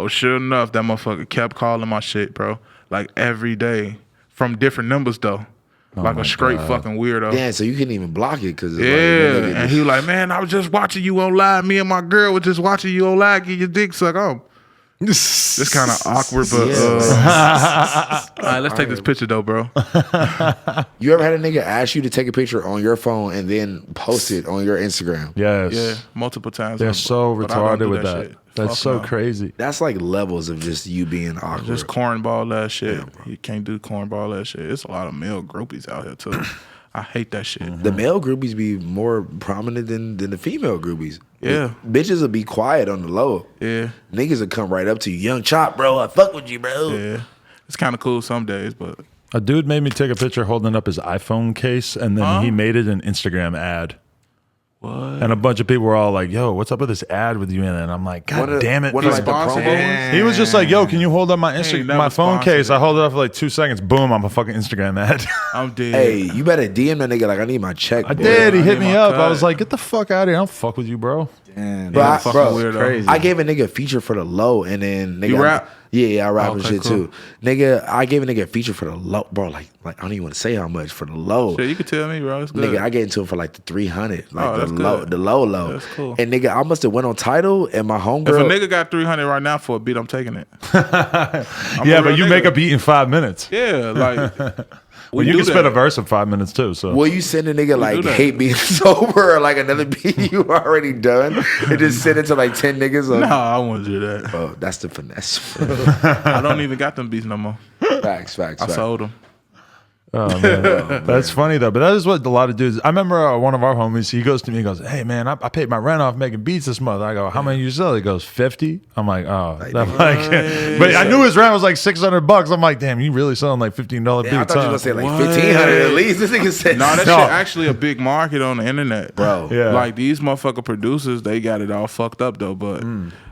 sure enough, that motherfucker kept calling my shit, bro. Like every day. From different numbers though. Like a straight fucking weirdo. yeah, so you couldn't even block it because Yeah. And he was like, man, I was just watching you on live. Me and my girl was just watching you on live get your dick sucked on. It's kind of awkward, but all right, let's take this picture though, bro. You ever had a nigga ask you to take a picture on your phone and then post it on your Instagram? Yes. Yeah, multiple times. They're so but I don't do retarded with that. shit. That's Fuck so no. crazy. That's like levels of just you being awkward. Just cornball that shit. You can't do cornball that shit. It's a lot of male groupies out here too. I hate that shit. The male groupies be more prominent than the female groupies. Yeah. Bitches will be quiet on the low. Yeah, Niggas will come right up to you. Young Chop, bro. I fuck with you, bro. yeah. It's kind of cool some days, but A dude made me take a picture holding up his iPhone case, and then he made it an Instagram ad. what? And a bunch of people were all like, "Yo, what's up with this ad with you in it?" And I'm like, "God damn it!" What are like the sponsored promo ones? ones? He was just like, "Yo, can you hold up my Ain't never my phone sponsored case?" it. I hold it up for like 2 seconds. Boom! I'm a fucking Instagram ad. I'm dead. Hey, you better DM that nigga like I need my check. I boy. did. He I hit need me my up. I cut. was like, "Get the fuck out of here! I don't fuck with you, bro." Damn, Bro, Yeah, fucking bro, weirdo. crazy. I gave a nigga a feature for the low, and then nigga, You rap? Yeah, I rap and Okay, shit cool. too. Nigga, I gave a nigga a feature for the low, bro. Like I don't even want to say how much for the low. Shit, you can tell me, bro. It's good. Nigga, I get into it for like the 300, like Oh, the that's low, good. the low. That's cool. And nigga, I must have went on title, and my if homegirl. a nigga got 300 right now for a beat, I'm taking it. Yeah, but you make a beat in 5 minutes. Yeah, like Well, you do can spit that. a verse in 5 minutes too. So Will you send a nigga like do that. hate being sober or like another beat you already done and just send it to like 10 niggas? Or, No, I won't do that. Oh, that's the finesse. I don't even got them beats no more. Facts. I sold them. Oh, man. That's funny though. But that is what a lot of dudes. I remember one of our homies. He goes to me. He goes, "Hey man, I paid my rent off making beats this month." I go, "How many you sell?" He goes, 50. I'm like, "Oh." I'm like, but I knew his rent was like $600. I'm like, "Damn, you really selling like $15 beats?" Yeah, I thought you huh?" were gonna say like What? 1,500 at least. This nigga said, No, that No. shit actually a big market on the internet, Bro. Yeah. Like these motherfucker producers, they got it all fucked up though. But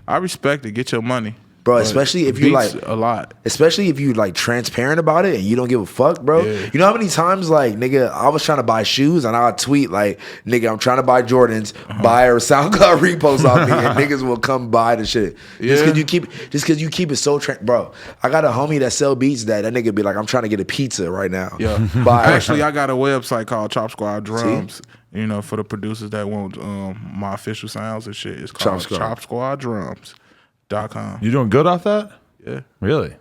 I respect it. Get your money, Bro, But especially if you beats like a lot. Especially if you like transparent about it and you don't give a fuck, bro. Yeah. You know how many times like nigga, I was trying to buy shoes and I'll tweet like, nigga, I'm trying to buy Jordans, buy or SoundCloud repost off me, and niggas will come buy the shit. Just Yeah. cause you keep it so bro. I got a homie that sell beats that nigga be like, I'm trying to get a pizza right now. Yeah, Buy actually, I got a website called Chop Squad Drums. You know, for the producers that want my official sounds and shit, it's called Chop Squad. ChopSquadDrums.com. You doing good off that? Yeah. Really?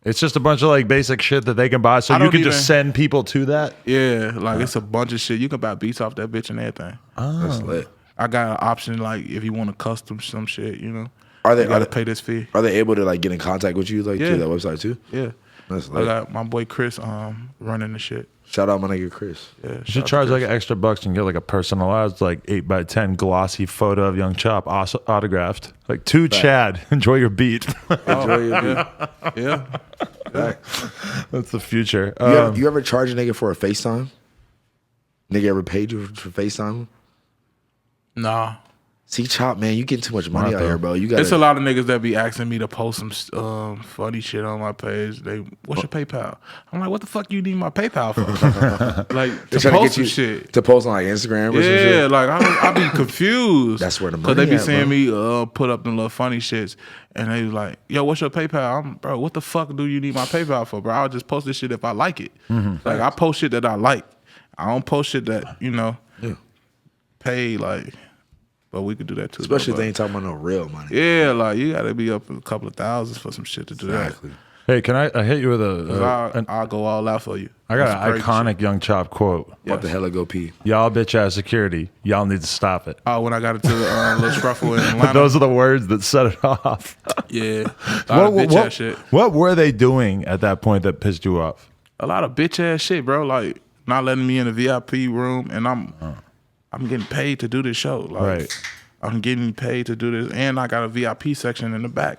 It's just a bunch of like basic shit that they can buy, so I you don't can even- just send people to that. Yeah, like it's a bunch of shit. You can buy beats off that bitch and everything. That's lit. I got an option like if you want to custom some shit, you know. Are they- you gotta are they- pay this fee? Are they able to like get in contact with you like Yeah. through that website too? Yeah. That's I lit. got my boy Chris running the shit. Shout out my nigga Chris. Yeah. You should charge like an extra bucks and get like a personalized like 8x10 glossy photo of Young Chop autographed. Like to Chad, enjoy your beat. Enjoy your beat. Yeah. That's the future. You ever charge a nigga for a FaceTime? Nigga ever paid you for FaceTime? Nah. See, Chop, man, you getting too much money out here, bro. You got. It's a lot of niggas that be asking me to post some funny shit on my page. What's your PayPal? I'm like, what the fuck you need my PayPal for? Like to post some shit. To post on like Instagram or some Yeah, shit? like I be confused. That's where the Cause they money be at, seeing bro. me put up them little funny shits, and they was like, "Yo, what's your PayPal?" Bro, what the fuck do you need my PayPal for, bro? I'll just post this shit if I like it. Like I post shit that I like. I don't post shit that pay like. But we could do that too. Especially if they ain't talking about no real money. Yeah, like you gotta be up a couple of thousands for some shit to do Exactly. Hey, can I hit you with a? I'll go all out for you. I got Some an crazy iconic shit. Young Chop quote. About the hella go pee. Y'all bitch ass security. Y'all need to stop it. Oh, when I got into the little scruffle in Atlanta. Those are the words that set it off. Yeah. A lot of bitch ass shit. What were they doing at that point that pissed you off? A lot of bitch ass shit, bro. Like not letting me in the VIP room, and I'm getting paid to do this show. Like, Right. I'm getting paid to do this, and I got a VIP section in the back.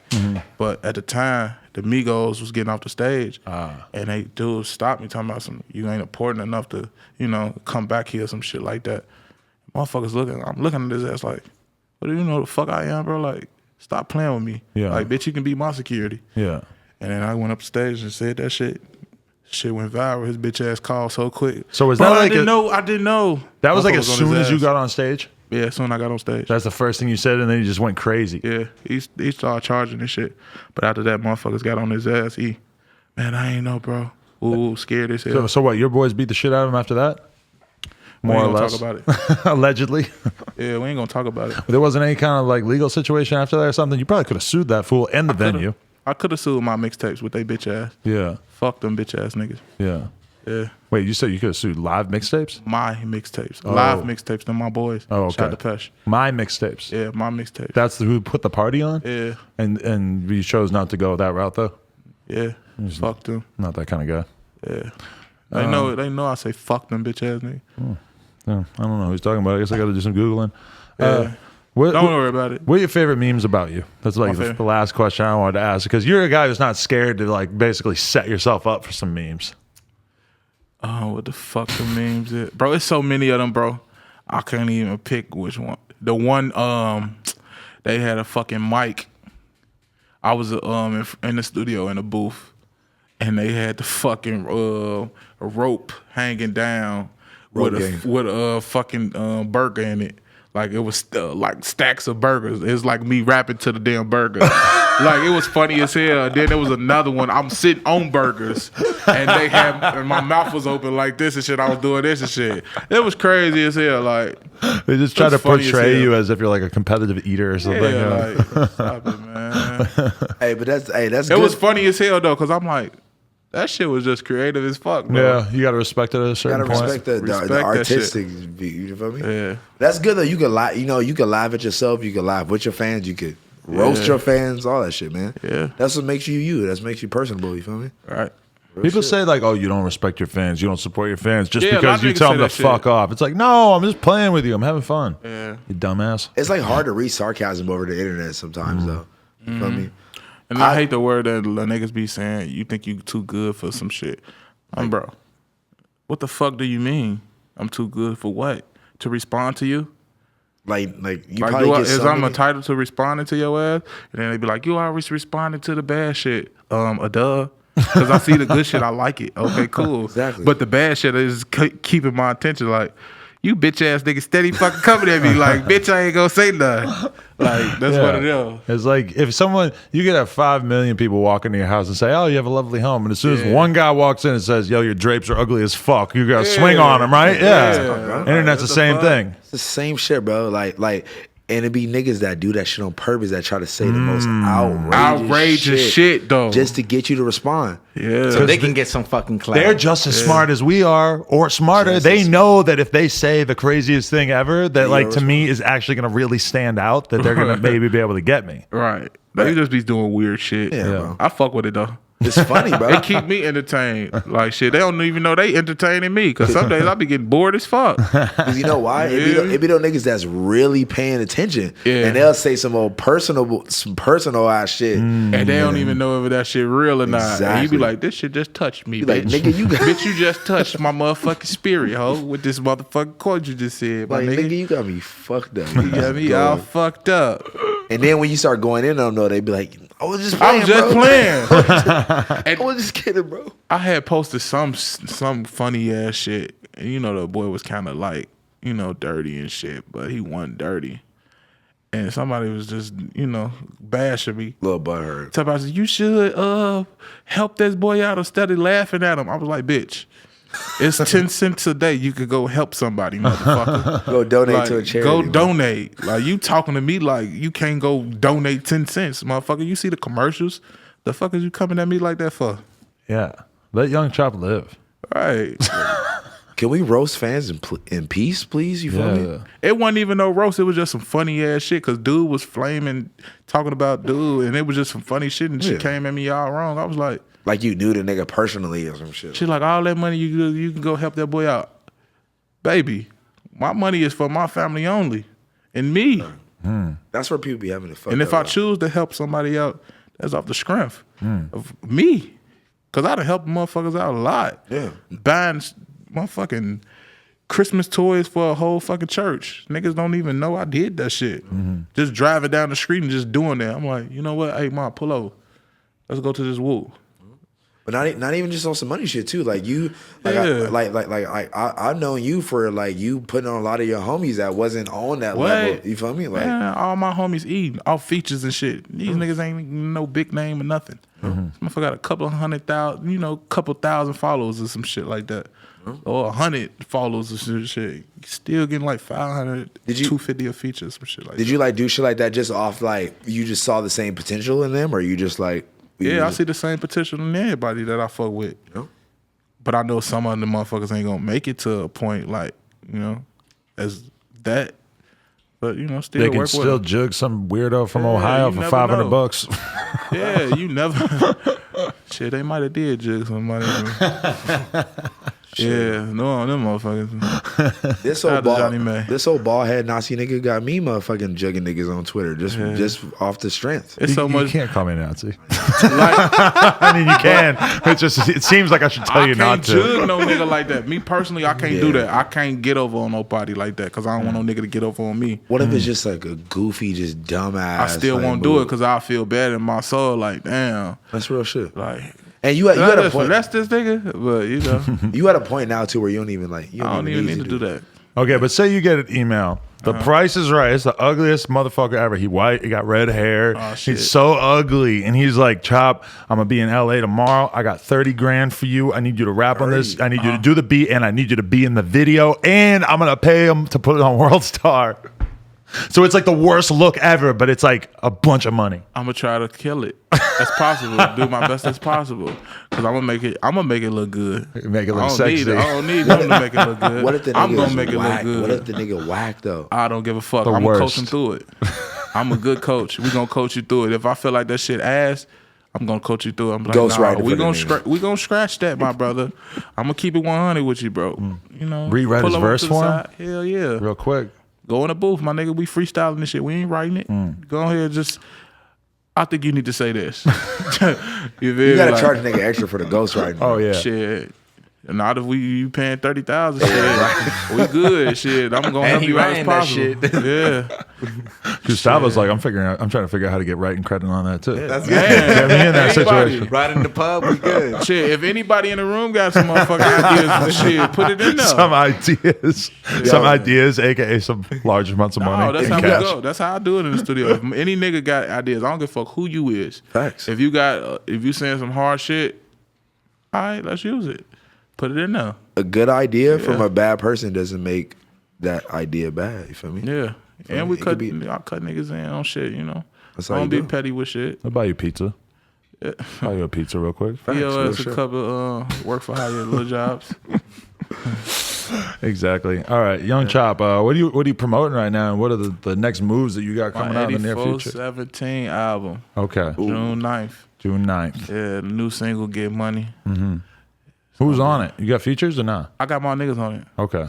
But at the time, the Migos was getting off the stage, and they dudes stopped me talking about some, you ain't important enough to, come back here, some shit like that. Motherfuckers I'm looking at his ass like, what do you know the fuck I am, bro? Like, stop playing with me. Yeah. Like, bitch, you can be my security. Yeah. And then I went up stage and said that shit. Shit went viral. His bitch ass called so quick. So was Bro, that I like didn't know. That was like Motherfucker as on soon his as you ass. got on stage? Yeah, as soon as I got on stage. That's the first thing you said, and then you just went crazy. Yeah, he started charging and shit. But after that, motherfuckers got on his ass. Man, I ain't know, bro. Ooh, scared as hell. So what? Your boys beat the shit out of him after that? More or we ain't less. gonna talk about it. Allegedly. Yeah, we ain't gonna talk about it. There wasn't any kind of like legal situation after that or something. You probably could have sued that fool and the venue. I could have sued my mixtapes with they bitch ass. Yeah. Fuck them bitch ass niggas. Yeah. Yeah. Wait, you said you could have sued live mixtapes? My mixtapes. Live mixtapes, them my boys. Oh, okay. Shout out to Pesh. My mixtapes. Yeah, my mixtapes. That's who put the party on? Yeah. And you chose not to go that route though? Yeah. Fuck them. Not that kind of guy. Yeah. They know I say fuck them bitch ass niggas. Yeah, I don't know who he's talking about. I guess I got to do some Googling. Yeah. What, Don't worry about it. What are your favorite memes about you? That's like My favorite. the last question I wanted to ask, because you're a guy who's not scared to like basically set yourself up for some memes. Oh, what the fuck the memes is? Bro, it's so many of them, bro. I can't even pick which one. The one, they had a fucking mic. I was in the studio in a booth, and they had the fucking rope hanging down with a fucking burger in it. Like it was like stacks of burgers. It was like me rapping to the damn burger. Like it was funny as hell. Then there was another one. I'm sitting on burgers, and and my mouth was open like this and shit. I was doing this and shit. It was crazy as hell. Like They just try to That's funny as portray hell. you as if you're like a competitive eater or something. yeah, like stop it, man. Hey, but that's It good. was funny as hell though, cause I'm like, that shit was just creative as fuck, bro. Yeah, you got to respect it at a You certain gotta point. respect the Respect that artistic view. You feel me? Yeah. That's good though. You can laugh. You can laugh at yourself. You can laugh with your fans. You could roast your fans. All that shit, man. Yeah. That's what makes you you. That makes you personable. You feel me? Right. People say like, "Oh, you don't respect your fans. You don't support your fans just Yeah, a lot because of you niggas tell say them to that fuck shit. off." It's like, no, I'm just playing with you. I'm having fun. Yeah. You dumbass. It's like hard to read sarcasm over the internet sometimes though. You feel me? And I hate the word that the niggas be saying, you think you too good for some shit. Bro, what the fuck do you mean? I'm too good for what? To respond to you? Like you Like, probably get is so I'm many- entitled to responding to your ass? And then they be like, you always responding to the bad shit. A duh. Because I see the good shit, I like it. Okay, cool. Exactly. But the bad shit is keeping my attention. Like, you bitch ass nigga steady fucking coming at me. Like, bitch, I ain't gonna say nothing. Like, that's what it is. It's like if you could have 5 million people walk into your house and say, "Oh, you have a lovely home," and as soon as one guy walks in and says, "Yo, your drapes are ugly as fuck," you gotta swing on him, right? Yeah. Internet's the same thing. It's the same shit, bro. Like, and it be niggas that do that shit on purpose that try to say the most outrageous shit, though. just to get you to respond. Yeah. So they can get some fucking clout. They're just as smart as we are, or smarter. Just They as know that if they say the craziest thing ever, that like to me is actually gonna really stand out, that they're gonna maybe be able to get me. Right. They just be doing weird shit. Yeah, bro. I fuck with it though. It's funny, bro. It keep me entertained. Like shit, they don't even know they entertaining me. Cause some days I be getting bored as fuck. Cause you know why? It be those niggas that's really paying attention, Yeah. and they'll say some personal ass shit. And they don't even know if that shit real or not. And you Exactly. be like, this shit just touched me, You like, bitch. nigga, you got Bitch, you just touched my motherfucking spirit, ho, with this motherfucking quote you just said, my like, nigga. nigga, you got me fucked up. You got me all fucked up. And then when you start going in on them, they be like, I was just I playing, was just bro. playing. I was just kidding, bro. I had posted some funny ass shit. And you know the boy was kind of like, you know, dirty and shit, but he wasn't dirty. And somebody was just, you know, bashing me. Little butthurt. Talk about, you should help this boy out instead of laughing at him. I was like, bitch, it's 10 cents a day. You could go help somebody, motherfucker. Go donate Like, to a charity. go man. donate. Like, you talking to me like you can't go donate 10 cents, motherfucker. You see the commercials? The fuck is you coming at me like that for? Yeah. Let Young Chop live. Right. Can we roast fans in peace, please? You feel me? It wasn't even no roast. It was just some funny ass shit. Cause dude was flaming, talking about dude, and it was just some funny shit. And she Yeah. came at me all wrong. I was like, Like you knew the nigga personally or some shit. she's like, all that money you can go help that boy out, baby. My money is for my family only, and me. That's where people be having to fuck And if up, I though. choose to help somebody out, that's off the strength of me. Cause I done helped motherfuckers out a lot. Yeah. Buying motherfucking Christmas toys for a whole fucking church. Niggas don't even know I did that shit. Just driving down the street and just doing that. I'm like, you know what? Hey, mom, pull over. Let's go to this woo. But not even just on some money shit too. Like you, Yeah. I've known you for like you putting on a lot of your homies that wasn't on that What? level. You feel me? Like Man, all my homies eating off features and shit. These niggas ain't no big name or nothing. This motherfucker got a couple 100,000, you know, couple thousand followers or some shit like that. Or 100 followers or some shit. Still getting like 500, Did you- 250 of features, some shit like did that. you like do shit like that just off like you just saw the same potential in them, or you just like Yeah, I see the same potential in everybody that I fuck with. Yeah. But I know some of the motherfuckers ain't gonna make it to a point like, you know, as that. But you know, still They can work still with jug some weirdo from Yeah, Ohio you for never $500 know. bucks. them. Yeah, you never. Shit, they might have did jig somebody. Yeah, no, them motherfuckers. this Shout old out to Johnny May. this old bald head Nazi nigga got me motherfucking jugging niggas on Twitter just off the strength. It's so You much. can't call me a Nazi. Like, I mean, you can. It seems like I should tell I you can't not to. jug no nigga like that. Me personally, I can't do Yeah. that. I can't get over on nobody like that because I don't want no nigga to get over on me. What if it's just like a goofy, just dumbass? I still like, won't do it move? because I feel bad in my soul. Like, damn, That's real shit. like. And you had a point. That's this nigga, but you know, You at a point now too where you don't even like. You I don't even need to do that. Okay, but say you get an email. The price is right. It's the ugliest motherfucker ever. He white. He got red hair. Oh, shit. He's so ugly. And he's like, Chop, I'm going to be in LA tomorrow. I got 30 grand for you. I need you to rap on this. I need you to do the beat. And I need you to be in the video. And I'm going to pay him to put it on World Star. So it's like the worst look ever, but it's like a bunch of money. I'm gonna try to kill it as possible. Do my best as possible because I'm gonna make it. I'm gonna make it look good. Make it look I don't sexy. Need, I don't need them to make it look good. What if the nigga I'm gonna is make it whack? look good. What if the nigga whack though? I don't give a fuck. The I'm gonna coach worst. him through it. I'm a good coach. We gonna coach you through it. If I feel like that shit ass, I'm gonna coach you through it. I'm like, Ghostwriter we for the gonna nigga. we gonna scratch that, my brother. I'm gonna keep it 100 with you, bro. You know, Rewrite pull his him up verse to the for him? side. Hell yeah. Real quick. Go in the booth, my nigga. We freestyling this shit. We ain't writing it. Go ahead, just. I think you need to say this. you You gotta charge a nigga extra for the ghostwriting. Oh, yeah. Shit. Not if you paying 30,000. Shit, we good. Shit, I'm gonna help he you out as writing that possible. shit. Yeah, Gustavo's like, I'm trying to figure out how to get writing credit on that too. That's man. Get me in that Anybody. situation. Right in the pub, we good. Shit, if anybody in the room got some motherfucking ideas, shit, put it in there. Some ideas, aka some large amounts of money. No, that's in how cash. we go. That's how I do it in the studio. If any nigga got ideas, I don't give a fuck who you is. Facts. If you got, if you saying some hard shit, all right, let's use it. Put it in there. A good idea from Yeah. a bad person doesn't make that idea bad. You feel me? Yeah, and we It could cut. be- I cut niggas in on shit. You know, That's how don't you be do. petty with shit. I'll buy you pizza. Buy you a pizza real quick. Facts, Yo, real it's a shit. couple work for hire little jobs. Exactly. All right, Young Chop. What are you promoting right now? And what are the next moves that you got coming My out in the near future? 84-17 album, Okay. June 9th. June 9th. Yeah, the new single, Get Money. Who's on it? You got features or not? I got my niggas on it. Okay.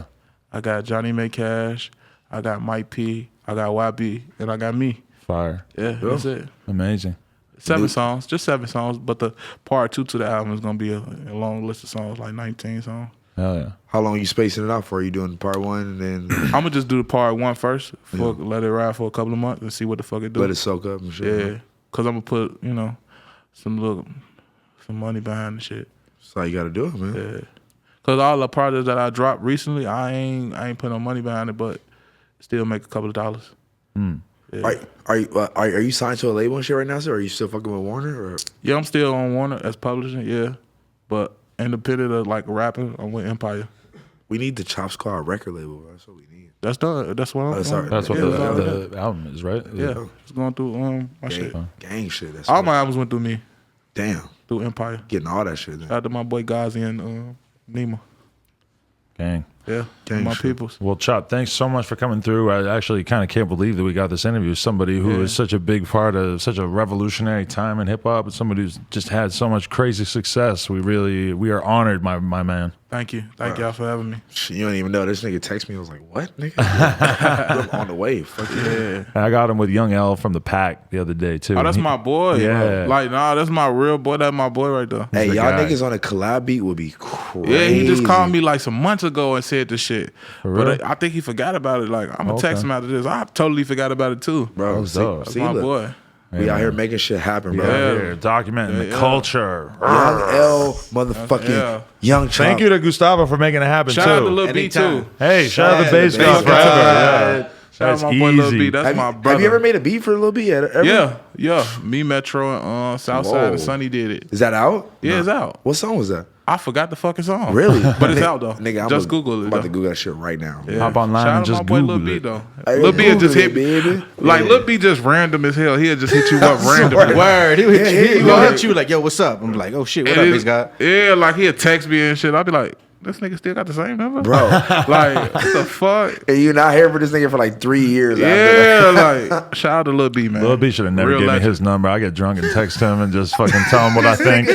I got Johnny May Cash, I got Mike P, I got YB, and I got me. Fire. Yeah, that's it. Amazing. 7 songs, just 7 songs. But the part 2 to the album is gonna be a long list of songs, like 19 songs. Hell yeah. How long are you spacing it out for? Are you doing part 1 and then I'm gonna just do the part 1 first, let it ride for a couple of months and see what the fuck it do. let it soak up and shit? Yeah, cause I'm gonna put some money behind the shit. That's how you got to do it, man. Yeah, cause all the projects that I dropped recently, I ain't putting no money behind it, but still make a couple of dollars. Yeah. Are you signed to a label and shit right now, sir? Or are you still fucking with Warner? Or Yeah, I'm still on Warner as publishing. Yeah, but independent of like rapping, I'm with Empire. we need the Chop Squad record label. That's what we need. That's done. That's what I'm. sorry. That's what yeah, it's already done. the album is, right? Yeah, it's going through my shit. Gang shit. That's All what- my albums went through me, Damn. through Empire. Getting all that shit. Then. Shout out to my boy Ghazi and Nima. Gang. Yeah, Gang my shit. peoples. Well, Chop, thanks so much for coming through. I actually kind of can't believe that we got this interview. Somebody who is such a big part of such a revolutionary time in hip hop, and somebody who's just had so much crazy success. We are honored, my man. Thank you. Thank y'all for having me. Shit, you don't even know. This nigga text me. I was like, what, nigga? I'm on the way. Fuck yeah. Yeah. And I got him with Young L from the Pack the other day too. Oh, that's my boy. Yeah. Like, nah, that's my real boy. That's my boy right there. Hey, the y'all guy. niggas on a collab beat would be crazy. Yeah, he just called me like some months ago and said this shit. real? But I think he forgot about it. Like, I'm gonna text him after this. I totally forgot about it too. Bro, That's dope. That's my look, boy. we out here making shit happen, bro. Yeah. Here, documenting the Yeah. culture. Young L, motherfucking Yeah. Young Chop. Thank you to Gustavo for making it happen Shout too. out to Lil B Anytime. too. Hey, shout out to Bass Bass God God. forever. Yeah. Shout That's out to my boy Lil easy. B. That's my brother. Have you ever made a beat for Lil B? Ever? Yeah. Me, Metro, and Southside Whoa. and Sonny did it. Is that out? Yeah, it's out. What song was that? I forgot the fucking song. Really? But it's out though. Nigga, Just Google it. I'm about to though. Google that shit right now. Yeah. Hop online Shout and out to just my boy Lil Google B it. though. Hey, Lil B will just Google hit it, baby. Like Lil B just random as hell. He'll just hit you up randomly. Word. He'll hit you. Yeah, He'll yeah. hit you like, yo, what's up? I'm like, oh shit, what And up, it- big guy? Yeah, like he'll text me and shit. I'll be like, this nigga still got the same number? Bro. Like, what the fuck? And you're not here for this nigga for like 3 years after that. Yeah, like, shout out to Lil B, man. Lil B should have never Real given me legend. his number. I get drunk and text him and just fucking tell him what I think.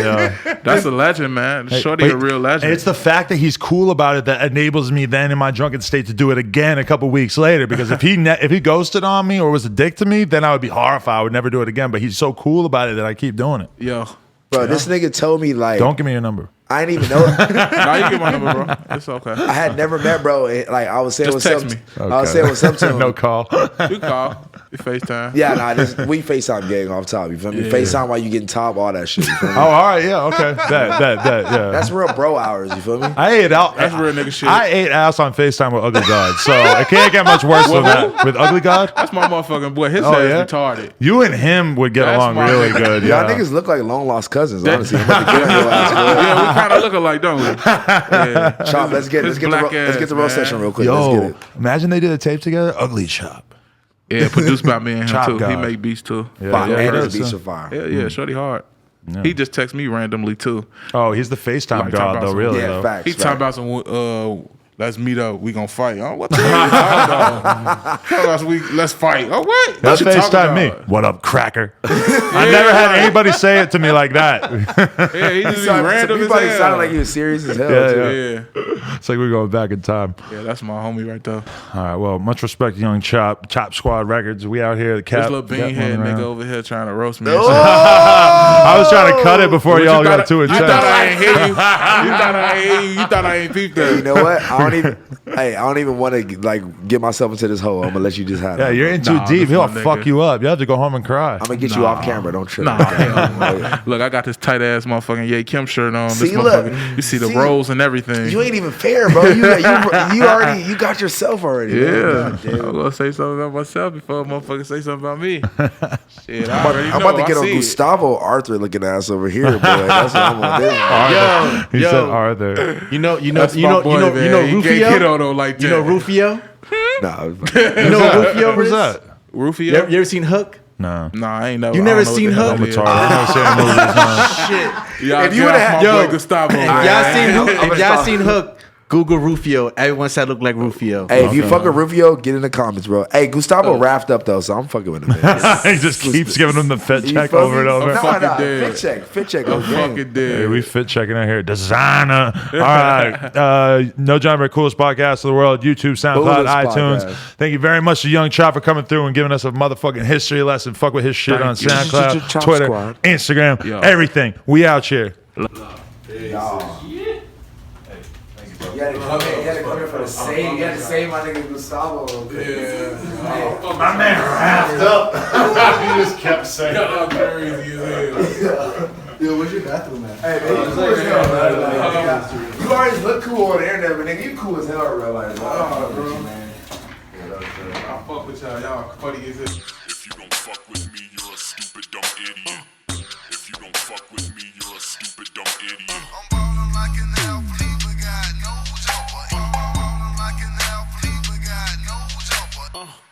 That's a legend, man. Shorty a real legend. It's the fact that he's cool about it that enables me then in my drunken state to do it again a couple weeks later. Because if he ghosted on me or was a dick to me, then I would be horrified. I would never do it again. But he's so cool about it that I keep doing it. Yo. Bro, this nigga told me like, Don't give me your number. I didn't even know. Nah, you get my number, bro. It's okay. I had never met bro. And, like I was saying Just what's text up. me. I was saying what's up to him. No call. You call. You FaceTime. Yeah, nah, we FaceTime gang off top. You feel me? FaceTime while you getting top, all that shit. You feel me? Oh, all right, yeah, okay. That, yeah. That's real bro hours. You feel me? I ate out. That's real nigga shit. I ate ass on FaceTime with Ugly God, so it can't get much worse than that. With Ugly God, That's my motherfucking boy. His Oh, ass yeah? retarded. you and him would get That's along my really nigga. good. Y'all Yeah. niggas look like long lost cousins. Honestly, I'm about to get on your ass. Bro. Yeah, we kind of look alike, don't we? Yeah. Chop, let's get His the black let's get the ass, roast man. session real quick. Let's Yo, get it. imagine they did a tape together. Ugly Chop. Yeah, produced by me and him Chop too. He God. make beats too. Fire. yeah, And yeah, his beats so- are fire. Yeah, yeah, shorty hard. He just texts me randomly too. Oh, he's the FaceTime Like, talk god about though. some- Really Yeah, though. facts. He facts. talking about some. Let's meet up. We gonna fight. Oh, what the hell? You talking about? Talking about let's fight. Oh, what? That's What you talking FaceTime me. about? What up, cracker? I never had anybody say it to me like that. Yeah, he just be Sounded- random he as probably hell. sounded like he was serious as hell. Yeah, too. Yeah, It's like we're going back in time. yeah, that's my homie right there. All right. Well, much respect to Young Chop. Chop Squad Records. We out here. The This cat. little bean got head one nigga around. over here trying to roast me. I was trying to cut it before What, y'all you got thought too I- intense. You thought I ain't hear you. You thought I ain't hear you. You thought I ain't peeped that. You know what? I don't even want to like get myself into this hole. I'm gonna let you just have it. Yeah, you're in too Nah, deep. this He'll my nigga. fuck you up. You have to go home and cry. I'm gonna get you off camera. Don't trip. Nah, okay? hell no. Look, I got this tight ass motherfucking Ye Kim shirt on. This See, look. motherfucker, you see the See, rolls and everything. You ain't even fair, bro. You already you got yourself already. Yeah, Man. I'm God damn. gonna say something about myself before a motherfucker say something about me. Shit, I already I'm know. about to get I on see it. Gustavo Arthur looking ass over here, boy. That's what I'm gonna do. He Yo, said Arthur. you know, That's my boy, man. You can't get Rufio. on though like that. You know Rufio? Nah, You know what Rufio Who's is? that? Rufio? You ever seen Hook? No. Nah, I ain't never. You I never don't know seen what I'm the retarded. hell I never seen any movies. No. Shit. Y'all If you get would've off had- my Yo, boy Gustavo. If man. y'all seen Hook, I'm if y'all sorry. seen Hook, Google Rufio. Everyone said I look like Rufio. Hey, if you fuck with Rufio, get in the comments, bro. Hey, Gustavo wrapped up though, so I'm fucking with him. He just keeps giving him the fit You check feel over me? and over. Nah, fucking nah, dead. fit check. I'm fucking Hey, dead. we fit checking out here. Designer. All right. No John Bear, coolest podcast of the world. YouTube, SoundCloud, Coolest iTunes. podcast. Thank you very much to Young Chop for coming through and giving us a motherfucking history lesson. Fuck with his shit on Thank you. SoundCloud, Chop Twitter, Squad. Instagram, Yo. everything. We out here. You had to come in for the same. You had to save my nigga Gustavo. My man wrapped up. He just kept saying Yo, where's your bathroom at? Hey, man, you cool as hell, man. You always look cool on the internet, but nigga, you cool as hell in real life. Man. I fuck with y'all. Y'all funny as hell. If you don't fuck with me, you're a stupid dumb idiot. If you don't fuck with me, you're a stupid dumb idiot. I'm ballin' like an